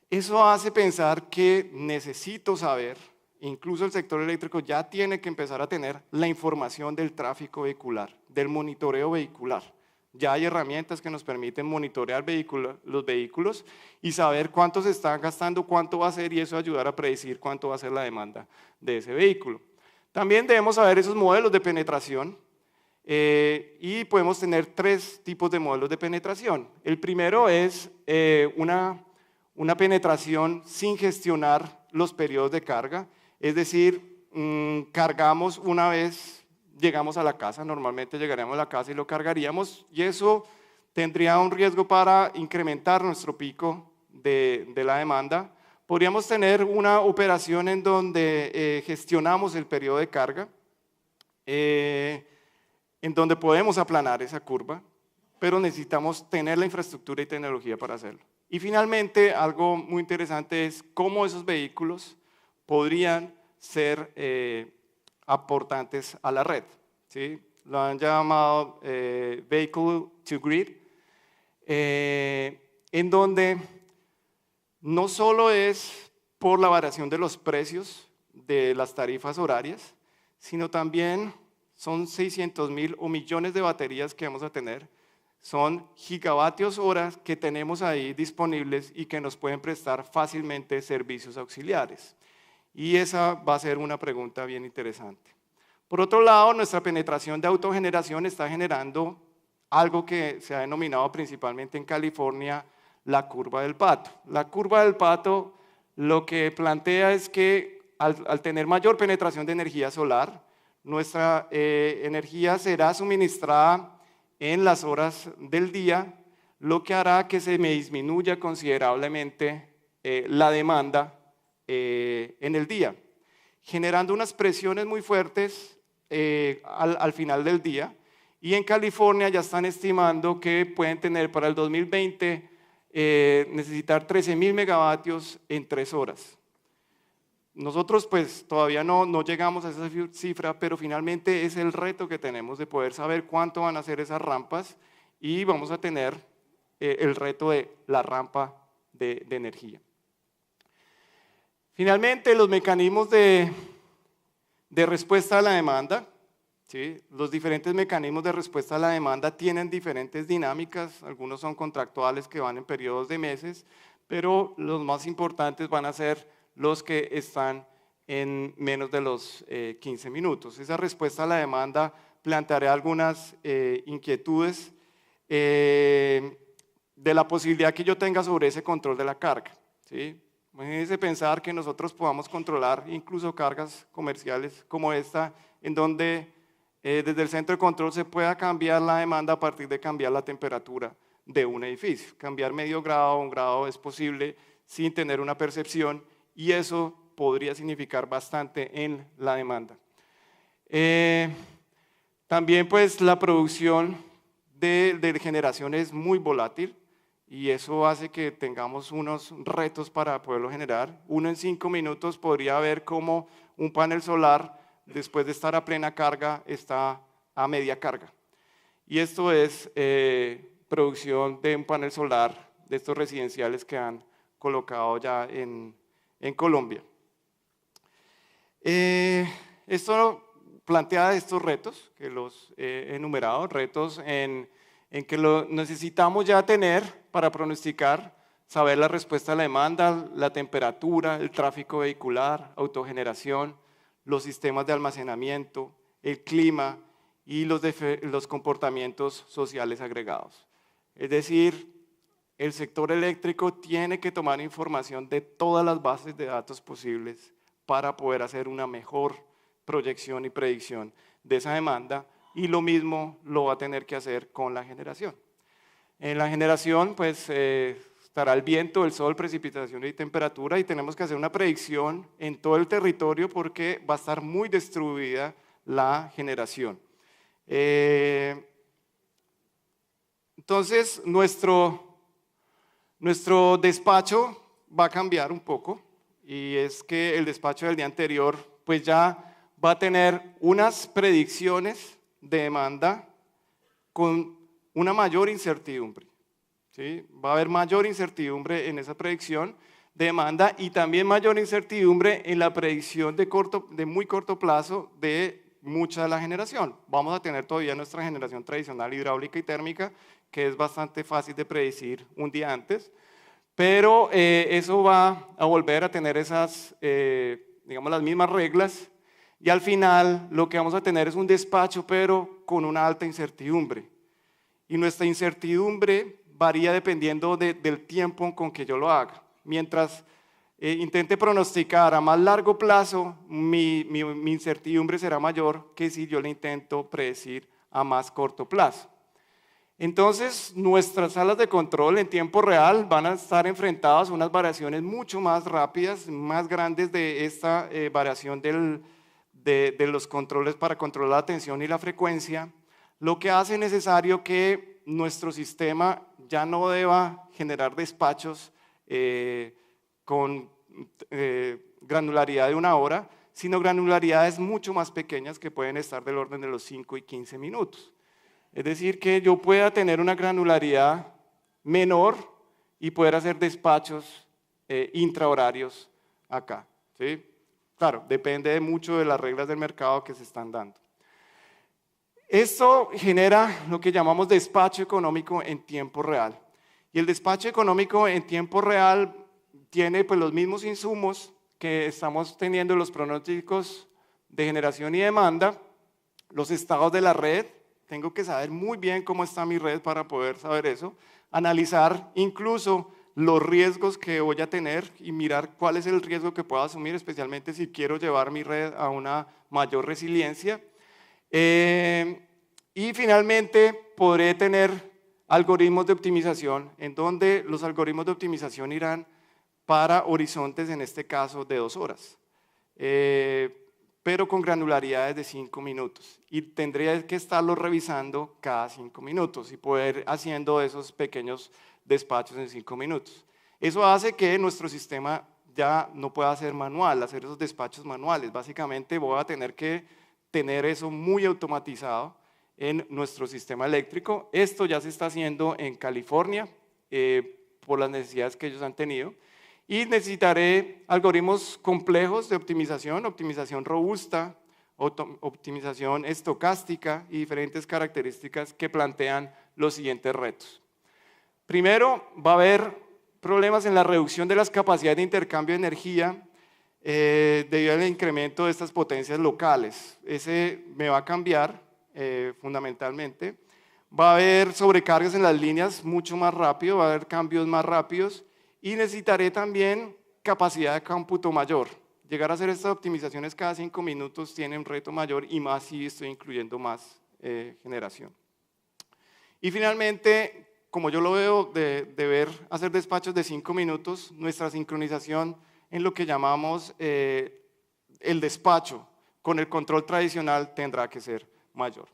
Eso hace pensar que necesito saber, incluso el sector eléctrico ya tiene que empezar a tener la información del tráfico vehicular, del monitoreo vehicular, Ya hay herramientas que nos permiten monitorear los vehículos y saber cuánto se están gastando, cuánto va a ser, y eso ayudar a predecir cuánto va a ser la demanda de ese vehículo. También debemos saber esos modelos de penetración y podemos tener 3 tipos de modelos de penetración. El primero es una penetración sin gestionar los periodos de carga, es decir, cargamos una vez, llegamos a la casa, normalmente llegaríamos a la casa y lo cargaríamos, y eso tendría un riesgo para incrementar nuestro pico de la demanda. Podríamos tener una operación en donde gestionamos el periodo de carga, en donde podemos aplanar esa curva, pero necesitamos tener la infraestructura y tecnología para hacerlo. Y finalmente, algo muy interesante es cómo esos vehículos podrían ser aportantes a la red, ¿sí? Lo han llamado Vehicle to Grid, en donde no solo es por la variación de los precios de las tarifas horarias, sino también son 600.000 o millones de baterías que vamos a tener, son gigavatios horas que tenemos ahí disponibles y que nos pueden prestar fácilmente servicios auxiliares. Y esa va a ser una pregunta bien interesante. Por otro lado, nuestra penetración de autogeneración está generando algo que se ha denominado principalmente en California la curva del pato. La curva del pato lo que plantea es que al tener mayor penetración de energía solar, nuestra energía será suministrada en las horas del día, lo que hará que se me disminuya considerablemente la demanda en el día, generando unas presiones muy fuertes al final del día. Y en California ya están estimando que pueden tener para el 2020 necesitar 13.000 megavatios en 3 horas. Nosotros pues todavía no llegamos a esa cifra, pero finalmente es el reto que tenemos de poder saber cuánto van a ser esas rampas, y vamos a tener el reto de la rampa de energía. Finalmente, los mecanismos de respuesta a la demanda, ¿sí? Los diferentes mecanismos de respuesta a la demanda tienen diferentes dinámicas, algunos son contractuales que van en periodos de meses, pero los más importantes van a ser los que están en menos de los 15 minutos. Esa respuesta a la demanda plantearé algunas inquietudes de la posibilidad que yo tenga sobre ese control de la carga, ¿sí? Imagínense pensar que nosotros podamos controlar incluso cargas comerciales como esta, en donde desde el centro de control se pueda cambiar la demanda a partir de cambiar la temperatura de un edificio. Cambiar medio grado o 1 grado es posible sin tener una percepción, y eso podría significar bastante en la demanda. También pues la producción de generación es muy volátil, y eso hace que tengamos unos retos para poderlo generar. Uno en 5 minutos podría ver cómo un panel solar, después de estar a plena carga, está a media carga. Y esto es producción de un panel solar de estos residenciales que han colocado ya en Colombia. Esto plantea estos retos que los he enumerado, retos en que lo necesitamos ya tener para pronosticar, saber la respuesta a la demanda, la temperatura, el tráfico vehicular, autogeneración, los sistemas de almacenamiento, el clima y los comportamientos sociales agregados. Es decir, el sector eléctrico tiene que tomar información de todas las bases de datos posibles para poder hacer una mejor proyección y predicción de esa demanda, y lo mismo lo va a tener que hacer con la generación. En la generación pues estará el viento, el sol, precipitación y temperatura, y tenemos que hacer una predicción en todo el territorio porque va a estar muy distribuida la generación. Entonces nuestro despacho va a cambiar un poco, y es que el despacho del día anterior pues ya va a tener unas predicciones de demanda con una mayor incertidumbre, ¿sí? Va a haber mayor incertidumbre en esa predicción de demanda, y también mayor incertidumbre en la predicción de muy corto plazo de mucha de la generación. Vamos a tener todavía nuestra generación tradicional hidráulica y térmica, que es bastante fácil de predecir un día antes, pero eso va a volver a tener esas, digamos, las mismas reglas, y al final lo que vamos a tener es un despacho, pero con una alta incertidumbre. Y nuestra incertidumbre varía dependiendo del tiempo con que yo lo haga. Mientras intente pronosticar a más largo plazo, mi incertidumbre será mayor que si yo le intento predecir a más corto plazo. Entonces, nuestras salas de control en tiempo real van a estar enfrentadas a unas variaciones mucho más rápidas, más grandes de esta variación de los controles para controlar la tensión y la frecuencia, lo que hace necesario que nuestro sistema ya no deba generar despachos con granularidad de 1 hora, sino granularidades mucho más pequeñas que pueden estar del orden de los 5 y 15 minutos. Es decir, que yo pueda tener una granularidad menor y poder hacer despachos intrahorarios acá, ¿sí? Claro, depende mucho de las reglas del mercado que se están dando. Esto genera lo que llamamos despacho económico en tiempo real. Y el despacho económico en tiempo real tiene pues los mismos insumos que estamos teniendo en los pronósticos de generación y demanda, los estados de la red. Tengo que saber muy bien cómo está mi red para poder saber eso, analizar incluso los riesgos que voy a tener y mirar cuál es el riesgo que puedo asumir, especialmente si quiero llevar mi red a una mayor resiliencia. Y finalmente podré tener algoritmos de optimización, en donde los algoritmos de optimización irán para horizontes, en este caso, de 2 horas. Pero con granularidades de 5 minutos. Y tendría que estarlo revisando cada 5 minutos y poder haciendo esos pequeños despachos en 5 minutos. Eso hace que nuestro sistema ya no pueda ser manual, hacer esos despachos manuales. Básicamente voy a tener que tener eso muy automatizado en nuestro sistema eléctrico. Esto ya se está haciendo en California por las necesidades que ellos han tenido. Y necesitaré algoritmos complejos de optimización, optimización robusta, optimización estocástica y diferentes características que plantean los siguientes retos. Primero, va a haber problemas en la reducción de las capacidades de intercambio de energía debido al incremento de estas potencias locales. Ese me va a cambiar fundamentalmente. Va a haber sobrecargas en las líneas mucho más rápido, va a haber cambios más rápidos. Y necesitaré también capacidad de cómputo mayor. Llegar a hacer estas optimizaciones cada 5 minutos tiene un reto mayor y más si estoy incluyendo más generación. Y finalmente, como yo lo veo de hacer despachos de 5 minutos, nuestra sincronización en lo que llamamos el despacho con el control tradicional tendrá que ser mayor.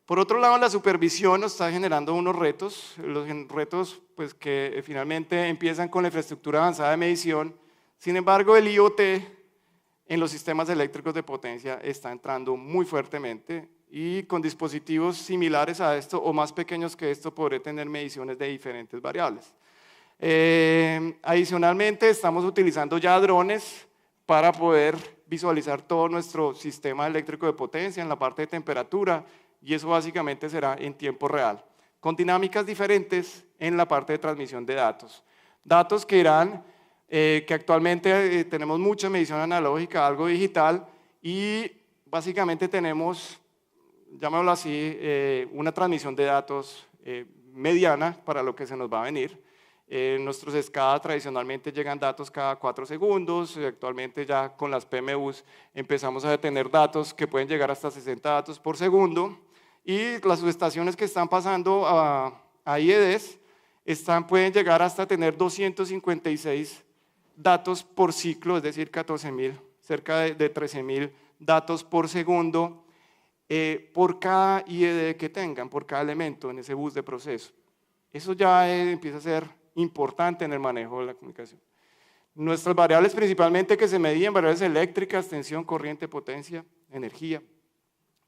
Por otro lado, la supervisión nos está generando unos retos, los retos pues, que finalmente empiezan con la infraestructura avanzada de medición. Sin embargo, el IoT en los sistemas eléctricos de potencia está entrando muy fuertemente y con dispositivos similares a esto o más pequeños que esto podré tener mediciones de diferentes variables. Adicionalmente, estamos utilizando ya drones para poder visualizar todo nuestro sistema eléctrico de potencia en la parte de temperatura, y eso básicamente será en tiempo real, con dinámicas diferentes en la parte de transmisión de datos. Datos que irán, que actualmente tenemos mucha medición analógica, algo digital, y básicamente tenemos, llamémoslo así, una transmisión de datos mediana para lo que se nos va a venir. Nuestros SCADA tradicionalmente llegan datos cada 4 segundos, actualmente ya con las PMUs empezamos a tener datos que pueden llegar hasta 60 datos por segundo, y las subestaciones que están pasando a IEDs pueden llegar hasta tener 256 datos por ciclo, es decir, 14.000, cerca de 13.000 datos por segundo por cada IED que tengan, por cada elemento en ese bus de proceso. Eso ya empieza a ser importante en el manejo de la comunicación. Nuestras variables principalmente que se medían, variables eléctricas, tensión, corriente, potencia, energía,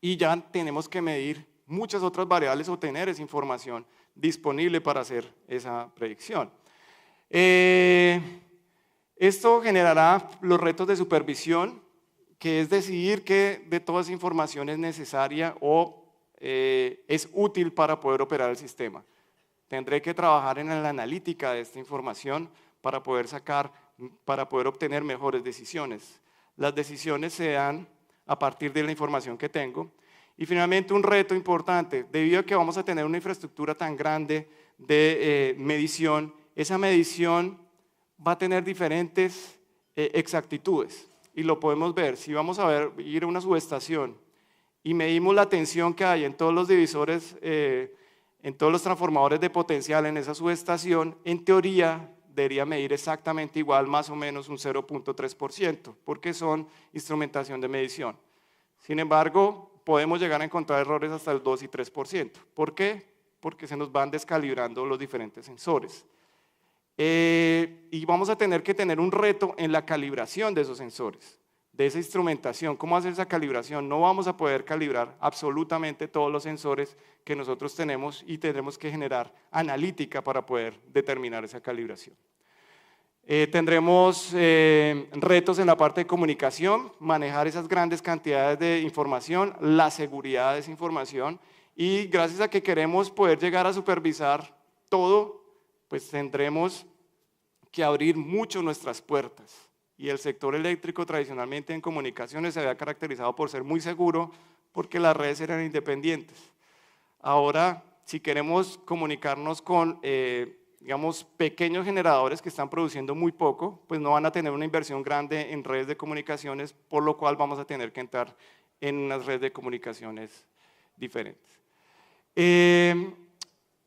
y ya tenemos que medir muchas otras variables o tener esa información disponible para hacer esa predicción. Esto generará los retos de supervisión, que es decidir qué de toda esa información es necesaria o es útil para poder operar el sistema. Tendré que trabajar en la analítica de esta información para poder obtener mejores decisiones. Las decisiones se dan a partir de la información que tengo. Y finalmente un reto importante, debido a que vamos a tener una infraestructura tan grande de medición, esa medición va a tener diferentes exactitudes. Y lo podemos ver, si vamos a ir a una subestación y medimos la tensión que hay en todos los divisores, en todos los transformadores de potencial en esa subestación, en teoría debería medir exactamente igual, más o menos un 0.3%, porque son instrumentación de medición. Sin embargo, podemos llegar a encontrar errores hasta el 2 y 3%. ¿Por qué? Porque se nos van descalibrando los diferentes sensores. Y vamos a tener que tener un reto en la calibración de esos sensores, de esa instrumentación. ¿Cómo hacer esa calibración? No vamos a poder calibrar absolutamente todos los sensores que nosotros tenemos y tendremos que generar analítica para poder determinar esa calibración. Tendremos retos en la parte de comunicación, manejar esas grandes cantidades de información, la seguridad de esa información, y gracias a que queremos poder llegar a supervisar todo, pues tendremos que abrir mucho nuestras puertas. Y el sector eléctrico tradicionalmente en comunicaciones se había caracterizado por ser muy seguro porque las redes eran independientes. Ahora, si queremos comunicarnos con digamos, pequeños generadores que están produciendo muy poco, pues no van a tener una inversión grande en redes de comunicaciones, por lo cual vamos a tener que entrar en unas redes de comunicaciones diferentes. En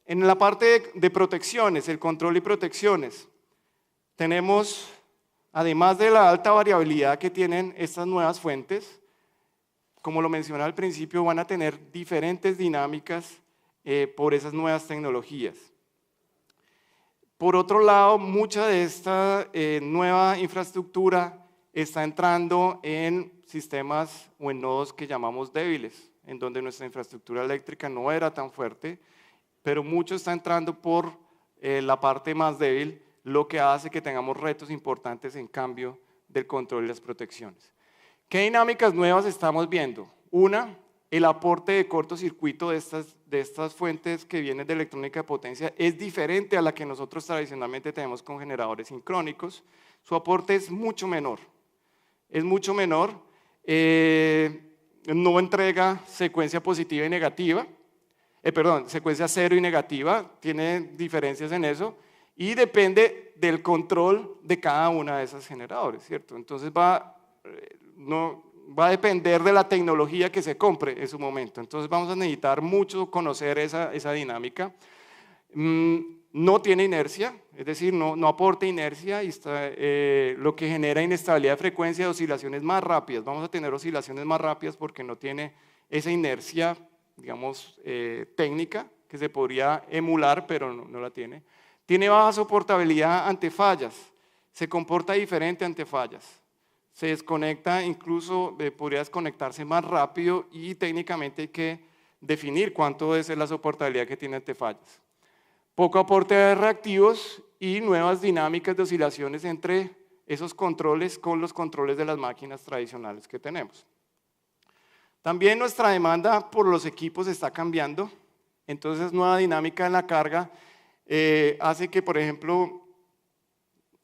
la parte de protecciones, el control y protecciones, tenemos, además de la alta variabilidad que tienen estas nuevas fuentes, como lo mencioné al principio, van a tener diferentes dinámicas por esas nuevas tecnologías. Por otro lado, mucha de esta nueva infraestructura está entrando en sistemas o en nodos que llamamos débiles, en donde nuestra infraestructura eléctrica no era tan fuerte, pero mucho está entrando por la parte más débil, lo que hace que tengamos retos importantes en cambio del control y las protecciones. ¿Qué dinámicas nuevas estamos viendo? Una, el aporte de cortocircuito de estas fuentes que vienen de electrónica de potencia es diferente a la que nosotros tradicionalmente tenemos con generadores sincrónicos. Su aporte es mucho menor. No entrega secuencia positiva y negativa, secuencia cero y negativa, tiene diferencias en eso, y depende del control de cada una de esas generadores, ¿cierto? Entonces va a depender de la tecnología que se compre en su momento. Entonces vamos a necesitar mucho conocer esa dinámica. No tiene inercia, es decir, no aporta inercia, y lo que genera inestabilidad de frecuencia, oscilaciones más rápidas. Vamos a tener oscilaciones más rápidas porque no tiene esa inercia, digamos, técnica que se podría emular, pero no la tiene. Tiene baja soportabilidad ante fallas, se comporta diferente ante fallas. Se desconecta, incluso podría desconectarse más rápido, y técnicamente hay que definir cuánto es la soportabilidad que tiene ante fallas. Poco aporte de reactivos y nuevas dinámicas de oscilaciones entre esos controles con los controles de las máquinas tradicionales que tenemos. También nuestra demanda por los equipos está cambiando, entonces nueva dinámica en la carga hace que, por ejemplo,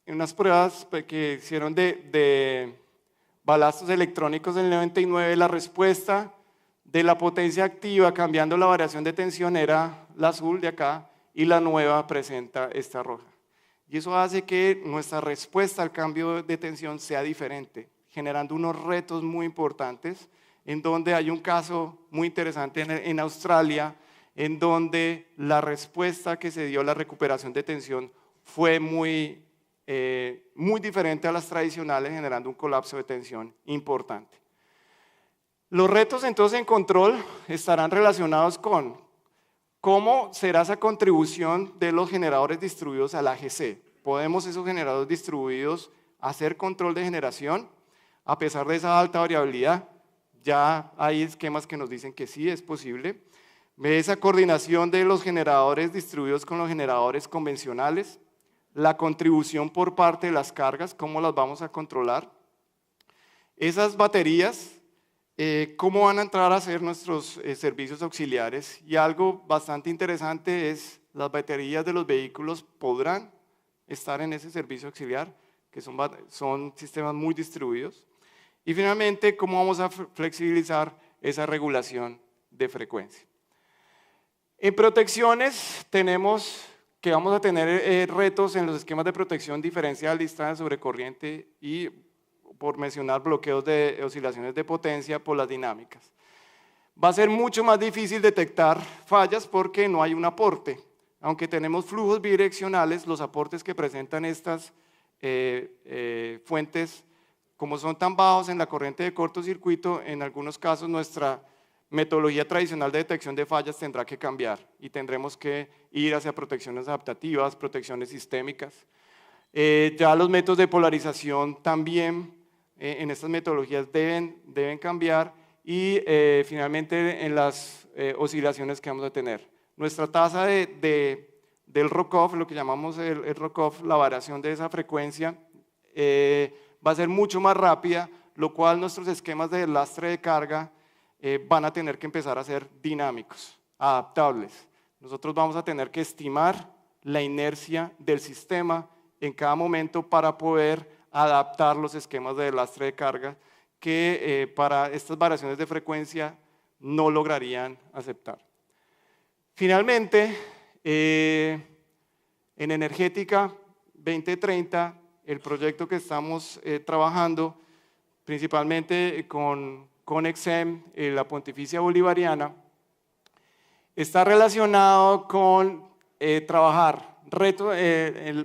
en unas pruebas que hicieron de balastos electrónicos en el 99, la respuesta de la potencia activa cambiando la variación de tensión era la azul de acá, y la nueva presenta esta roja. Y eso hace que nuestra respuesta al cambio de tensión sea diferente, generando unos retos muy importantes, en donde hay un caso muy interesante en Australia, en donde la respuesta que se dio a la recuperación de tensión fue muy diferente a las tradicionales, generando un colapso de tensión importante. Los retos entonces en control estarán relacionados con cómo será esa contribución de los generadores distribuidos al AGC. ¿Podemos esos generadores distribuidos hacer control de generación a pesar de esa alta variabilidad? Ya hay esquemas que nos dicen que sí, es posible. Esa coordinación de los generadores distribuidos con los generadores convencionales, la contribución por parte de las cargas, cómo las vamos a controlar, Esas baterías, ¿cómo van a entrar a ser nuestros servicios auxiliares? Y algo bastante interesante es las baterías de los vehículos podrán estar en ese servicio auxiliar, que son sistemas muy distribuidos. Y finalmente, ¿cómo vamos a flexibilizar esa regulación de frecuencia? En protecciones tenemos que vamos a tener retos en los esquemas de protección diferencial, distancia sobre corriente y, por mencionar, bloqueos de oscilaciones de potencia por las dinámicas. Va a ser mucho más difícil detectar fallas porque no hay un aporte. Aunque tenemos flujos bidireccionales, los aportes que presentan estas fuentes, como son tan bajos en la corriente de cortocircuito, en algunos casos nuestra metodología tradicional de detección de fallas tendrá que cambiar y tendremos que ir hacia protecciones adaptativas, protecciones sistémicas. Ya los métodos de polarización también en estas metodologías deben cambiar y finalmente en las oscilaciones que vamos a tener. Nuestra tasa del ROCOF, lo que llamamos el ROCOF, la variación de esa frecuencia, va a ser mucho más rápida, lo cual nuestros esquemas de lastre de carga van a tener que empezar a ser dinámicos, adaptables. Nosotros vamos a tener que estimar la inercia del sistema en cada momento para poder adaptar los esquemas de lastre de carga que para estas variaciones de frecuencia no lograrían aceptar. Finalmente, en Energética 2030, el proyecto que estamos trabajando, principalmente con EXEM, la Pontificia Bolivariana, está relacionado con trabajar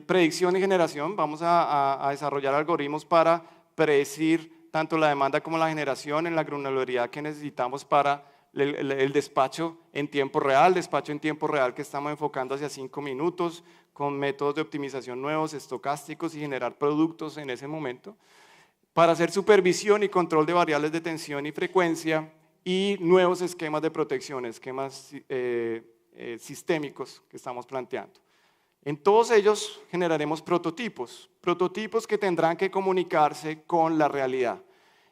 predicción y generación. Vamos a desarrollar algoritmos para predecir tanto la demanda como la generación en la granularidad que necesitamos para el despacho en tiempo real, que estamos enfocando hacia 5 minutos, con métodos de optimización nuevos, estocásticos y generar productos en ese momento, para hacer supervisión y control de variables de tensión y frecuencia y nuevos esquemas de protección, esquemas sistémicos que estamos planteando. En todos ellos generaremos prototipos que tendrán que comunicarse con la realidad.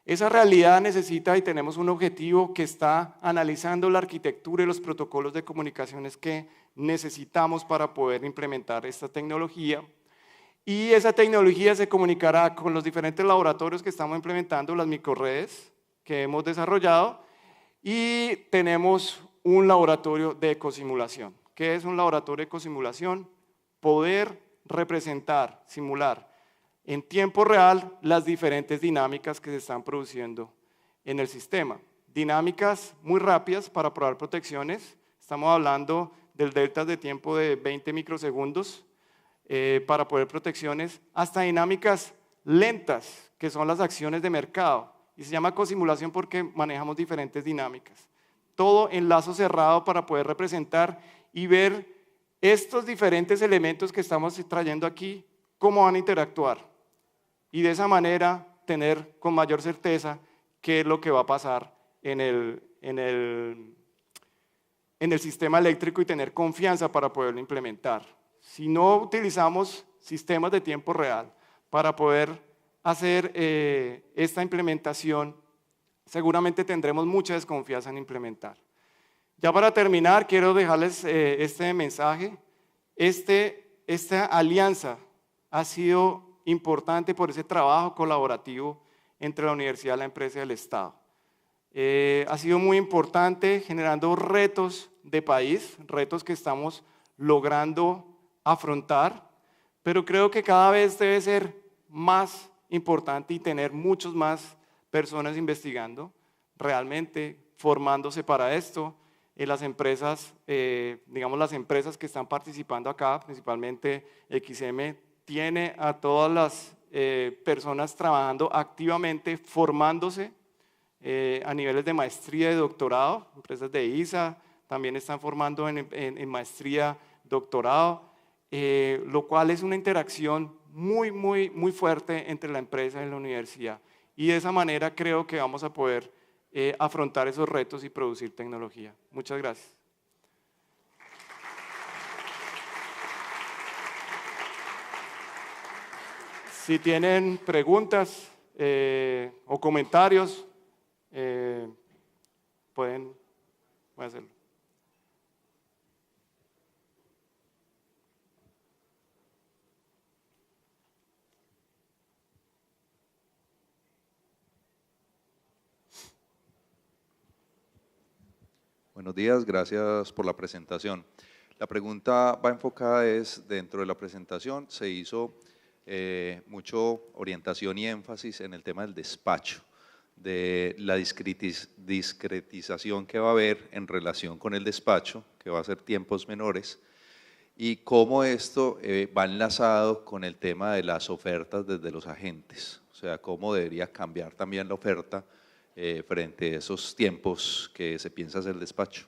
Esa realidad necesita y tenemos un objetivo que está analizando la arquitectura y los protocolos de comunicaciones que necesitamos para poder implementar esta tecnología. Y esa tecnología se comunicará con los diferentes laboratorios que estamos implementando, las microredes que hemos desarrollado, y tenemos un laboratorio de ecosimulación. ¿Qué es un laboratorio de ecosimulación? Poder representar, simular en tiempo real las diferentes dinámicas que se están produciendo en el sistema. Dinámicas muy rápidas para probar protecciones, estamos hablando del delta de tiempo de 20 microsegundos para poder protecciones, hasta dinámicas lentas, que son las acciones de mercado, y se llama cosimulación porque manejamos diferentes dinámicas. Todo en lazo cerrado para poder representar y ver estos diferentes elementos que estamos trayendo aquí, cómo van a interactuar. Y de esa manera tener con mayor certeza qué es lo que va a pasar en el sistema eléctrico y tener confianza para poderlo implementar. Si no utilizamos sistemas de tiempo real para poder hacer esta implementación, seguramente tendremos mucha desconfianza en implementar. Ya para terminar, quiero dejarles este mensaje. Esta alianza ha sido importante por ese trabajo colaborativo entre la universidad, la empresa y el Estado. Ha sido muy importante generando retos de país, retos que estamos logrando afrontar, pero creo que cada vez debe ser más importante y tener muchos más personas investigando, realmente formándose para esto. Las empresas, digamos las empresas que están participando acá, principalmente XM, tiene a todas las personas trabajando activamente, formándose a niveles de maestría y doctorado. Empresas de ISA también están formando en maestría, doctorado, lo cual es una interacción muy fuerte entre la empresa y la universidad. Y de esa manera creo que vamos a poder afrontar esos retos y producir tecnología. Muchas gracias. Si tienen preguntas. o comentarios, pueden hacerlo. Buenos días, gracias por la presentación. La pregunta va enfocada dentro de la presentación se hizo mucho orientación y énfasis en el tema del despacho, de la discretización que va a haber en relación con el despacho, que va a ser tiempos menores, y cómo esto va enlazado con el tema de las ofertas desde los agentes, o sea, cómo debería cambiar también la oferta frente a esos tiempos que se piensa hacer despacho.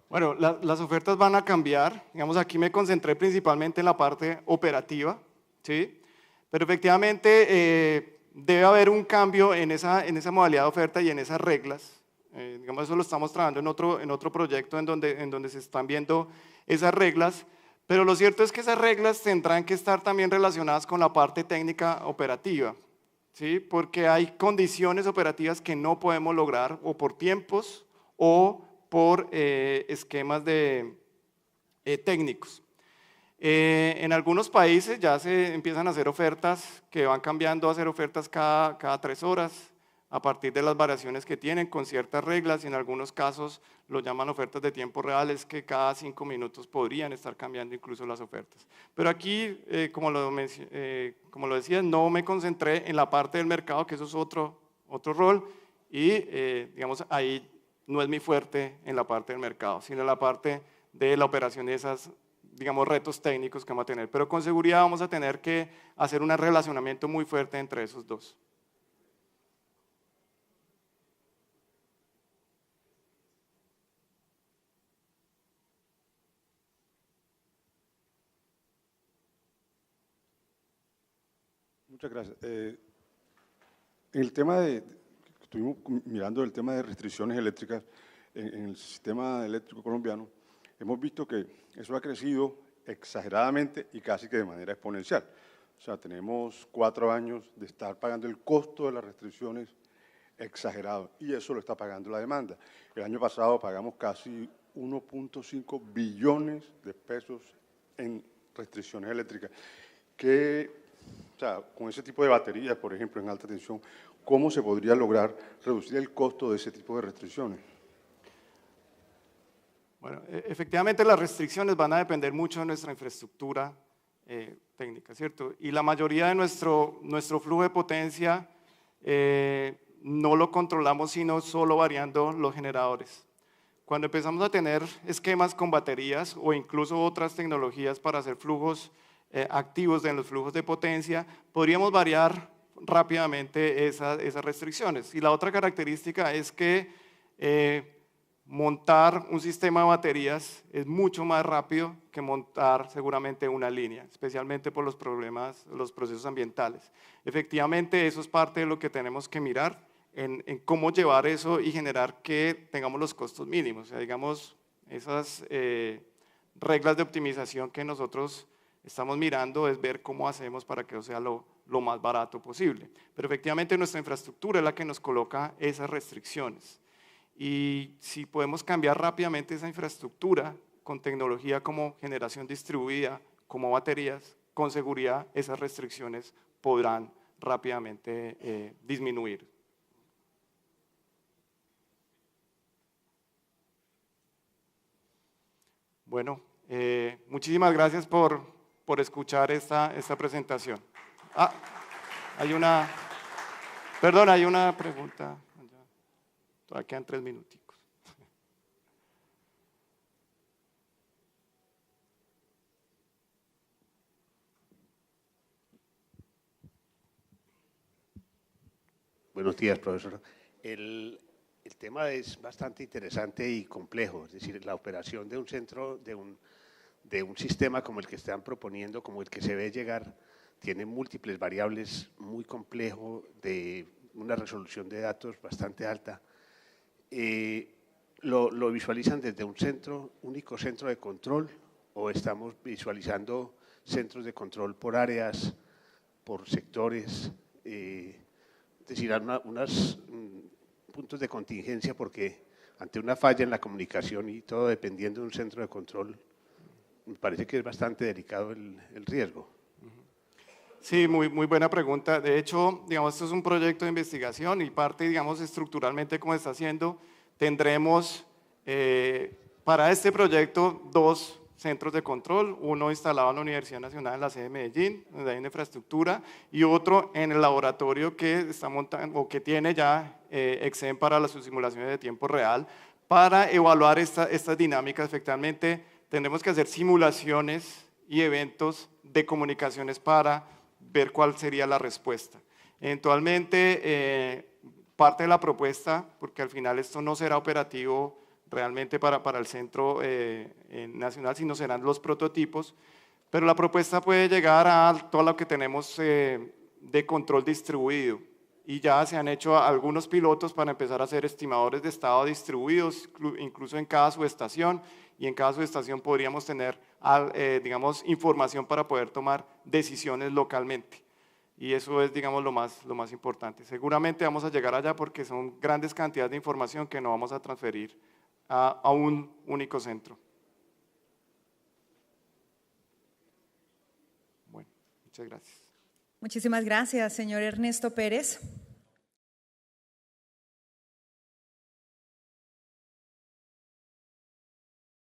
Bueno, las ofertas van a cambiar. Digamos, aquí me concentré principalmente en la parte operativa, ¿sí? Pero efectivamente debe haber un cambio en esa modalidad de oferta y en esas reglas. Digamos, eso lo estamos trabajando en otro proyecto en donde se están viendo esas reglas, pero lo cierto es que esas reglas tendrán que estar también relacionadas con la parte técnica operativa, ¿sí? Porque hay condiciones operativas que no podemos lograr o por tiempos o por esquemas técnicos. En algunos países ya se empiezan a hacer ofertas que van cambiando a hacer ofertas cada 3 horas a partir de las variaciones que tienen con ciertas reglas, y en algunos casos lo llaman ofertas de tiempo real, es que cada 5 minutos podrían estar cambiando incluso las ofertas. Pero aquí, como lo decía, no me concentré en la parte del mercado, que eso es otro rol, y digamos ahí no es mi fuerte en la parte del mercado, sino en la parte de la operación de esas, digamos, retos técnicos que vamos a tener. Pero con seguridad vamos a tener que hacer un relacionamiento muy fuerte entre esos dos. Muchas gracias. El tema estuvimos mirando el tema de restricciones eléctricas en el sistema eléctrico colombiano. Hemos visto que eso ha crecido exageradamente y casi que de manera exponencial. O sea, tenemos 4 años de estar pagando el costo de las restricciones exagerado, y eso lo está pagando la demanda. El año pasado pagamos casi 1.5 billones de pesos en restricciones eléctricas. O sea, con ese tipo de baterías, por ejemplo, en alta tensión, ¿cómo se podría lograr reducir el costo de ese tipo de restricciones? Bueno, efectivamente las restricciones van a depender mucho de nuestra infraestructura técnica, ¿cierto? Y la mayoría de nuestro flujo de potencia no lo controlamos sino solo variando los generadores. Cuando empezamos a tener esquemas con baterías o incluso otras tecnologías para hacer flujos activos en los flujos de potencia, podríamos variar rápidamente esas restricciones. Y la otra característica es que montar un sistema de baterías es mucho más rápido que montar seguramente una línea, especialmente por los problemas, los procesos ambientales. Efectivamente, eso es parte de lo que tenemos que mirar en cómo llevar eso y generar que tengamos los costos mínimos. O sea, digamos, esas reglas de optimización que nosotros estamos mirando es ver cómo hacemos para que eso sea lo más barato posible. Pero efectivamente nuestra infraestructura es la que nos coloca esas restricciones. Y si podemos cambiar rápidamente esa infraestructura con tecnología como generación distribuida, como baterías, con seguridad esas restricciones podrán rápidamente disminuir. Bueno, muchísimas gracias por escuchar esta presentación. Hay una pregunta. Todavía quedan 3 minuticos. Buenos días, profesor. El tema es bastante interesante y complejo, es decir, la operación de un centro, de un sistema como el que están proponiendo, como el que se ve llegar, tiene múltiples variables, muy complejo, de una resolución de datos bastante alta. ¿Lo visualizan desde un único centro de control, o estamos visualizando centros de control por áreas, por sectores? es decir, unos puntos de contingencia, porque ante una falla en la comunicación y todo dependiendo de un centro de control, me parece que es bastante delicado el riesgo. Sí, muy buena pregunta. De hecho, digamos, esto es un proyecto de investigación y parte, digamos, estructuralmente como está haciendo, tendremos para este proyecto 2 centros de control, uno instalado en la Universidad Nacional en la sede de Medellín, donde hay una infraestructura, y otro en el laboratorio que está montando, o que tiene ya Exen para las simulaciones de tiempo real, para evaluar estas dinámicas. Efectivamente, tendremos que hacer simulaciones y eventos de comunicaciones para ver cuál sería la respuesta. Eventualmente, parte de la propuesta, porque al final esto no será operativo realmente para el centro nacional, sino serán los prototipos, pero la propuesta puede llegar a todo lo que tenemos de control distribuido, y ya se han hecho algunos pilotos para empezar a hacer estimadores de estado distribuidos, incluso en cada subestación, y en cada subestación podríamos tener, digamos, información para poder tomar decisiones localmente. Y eso es, digamos, lo más importante. Seguramente vamos a llegar allá porque son grandes cantidades de información que no vamos a transferir a un único centro. Bueno, muchas gracias. Muchísimas gracias, señor Ernesto Pérez.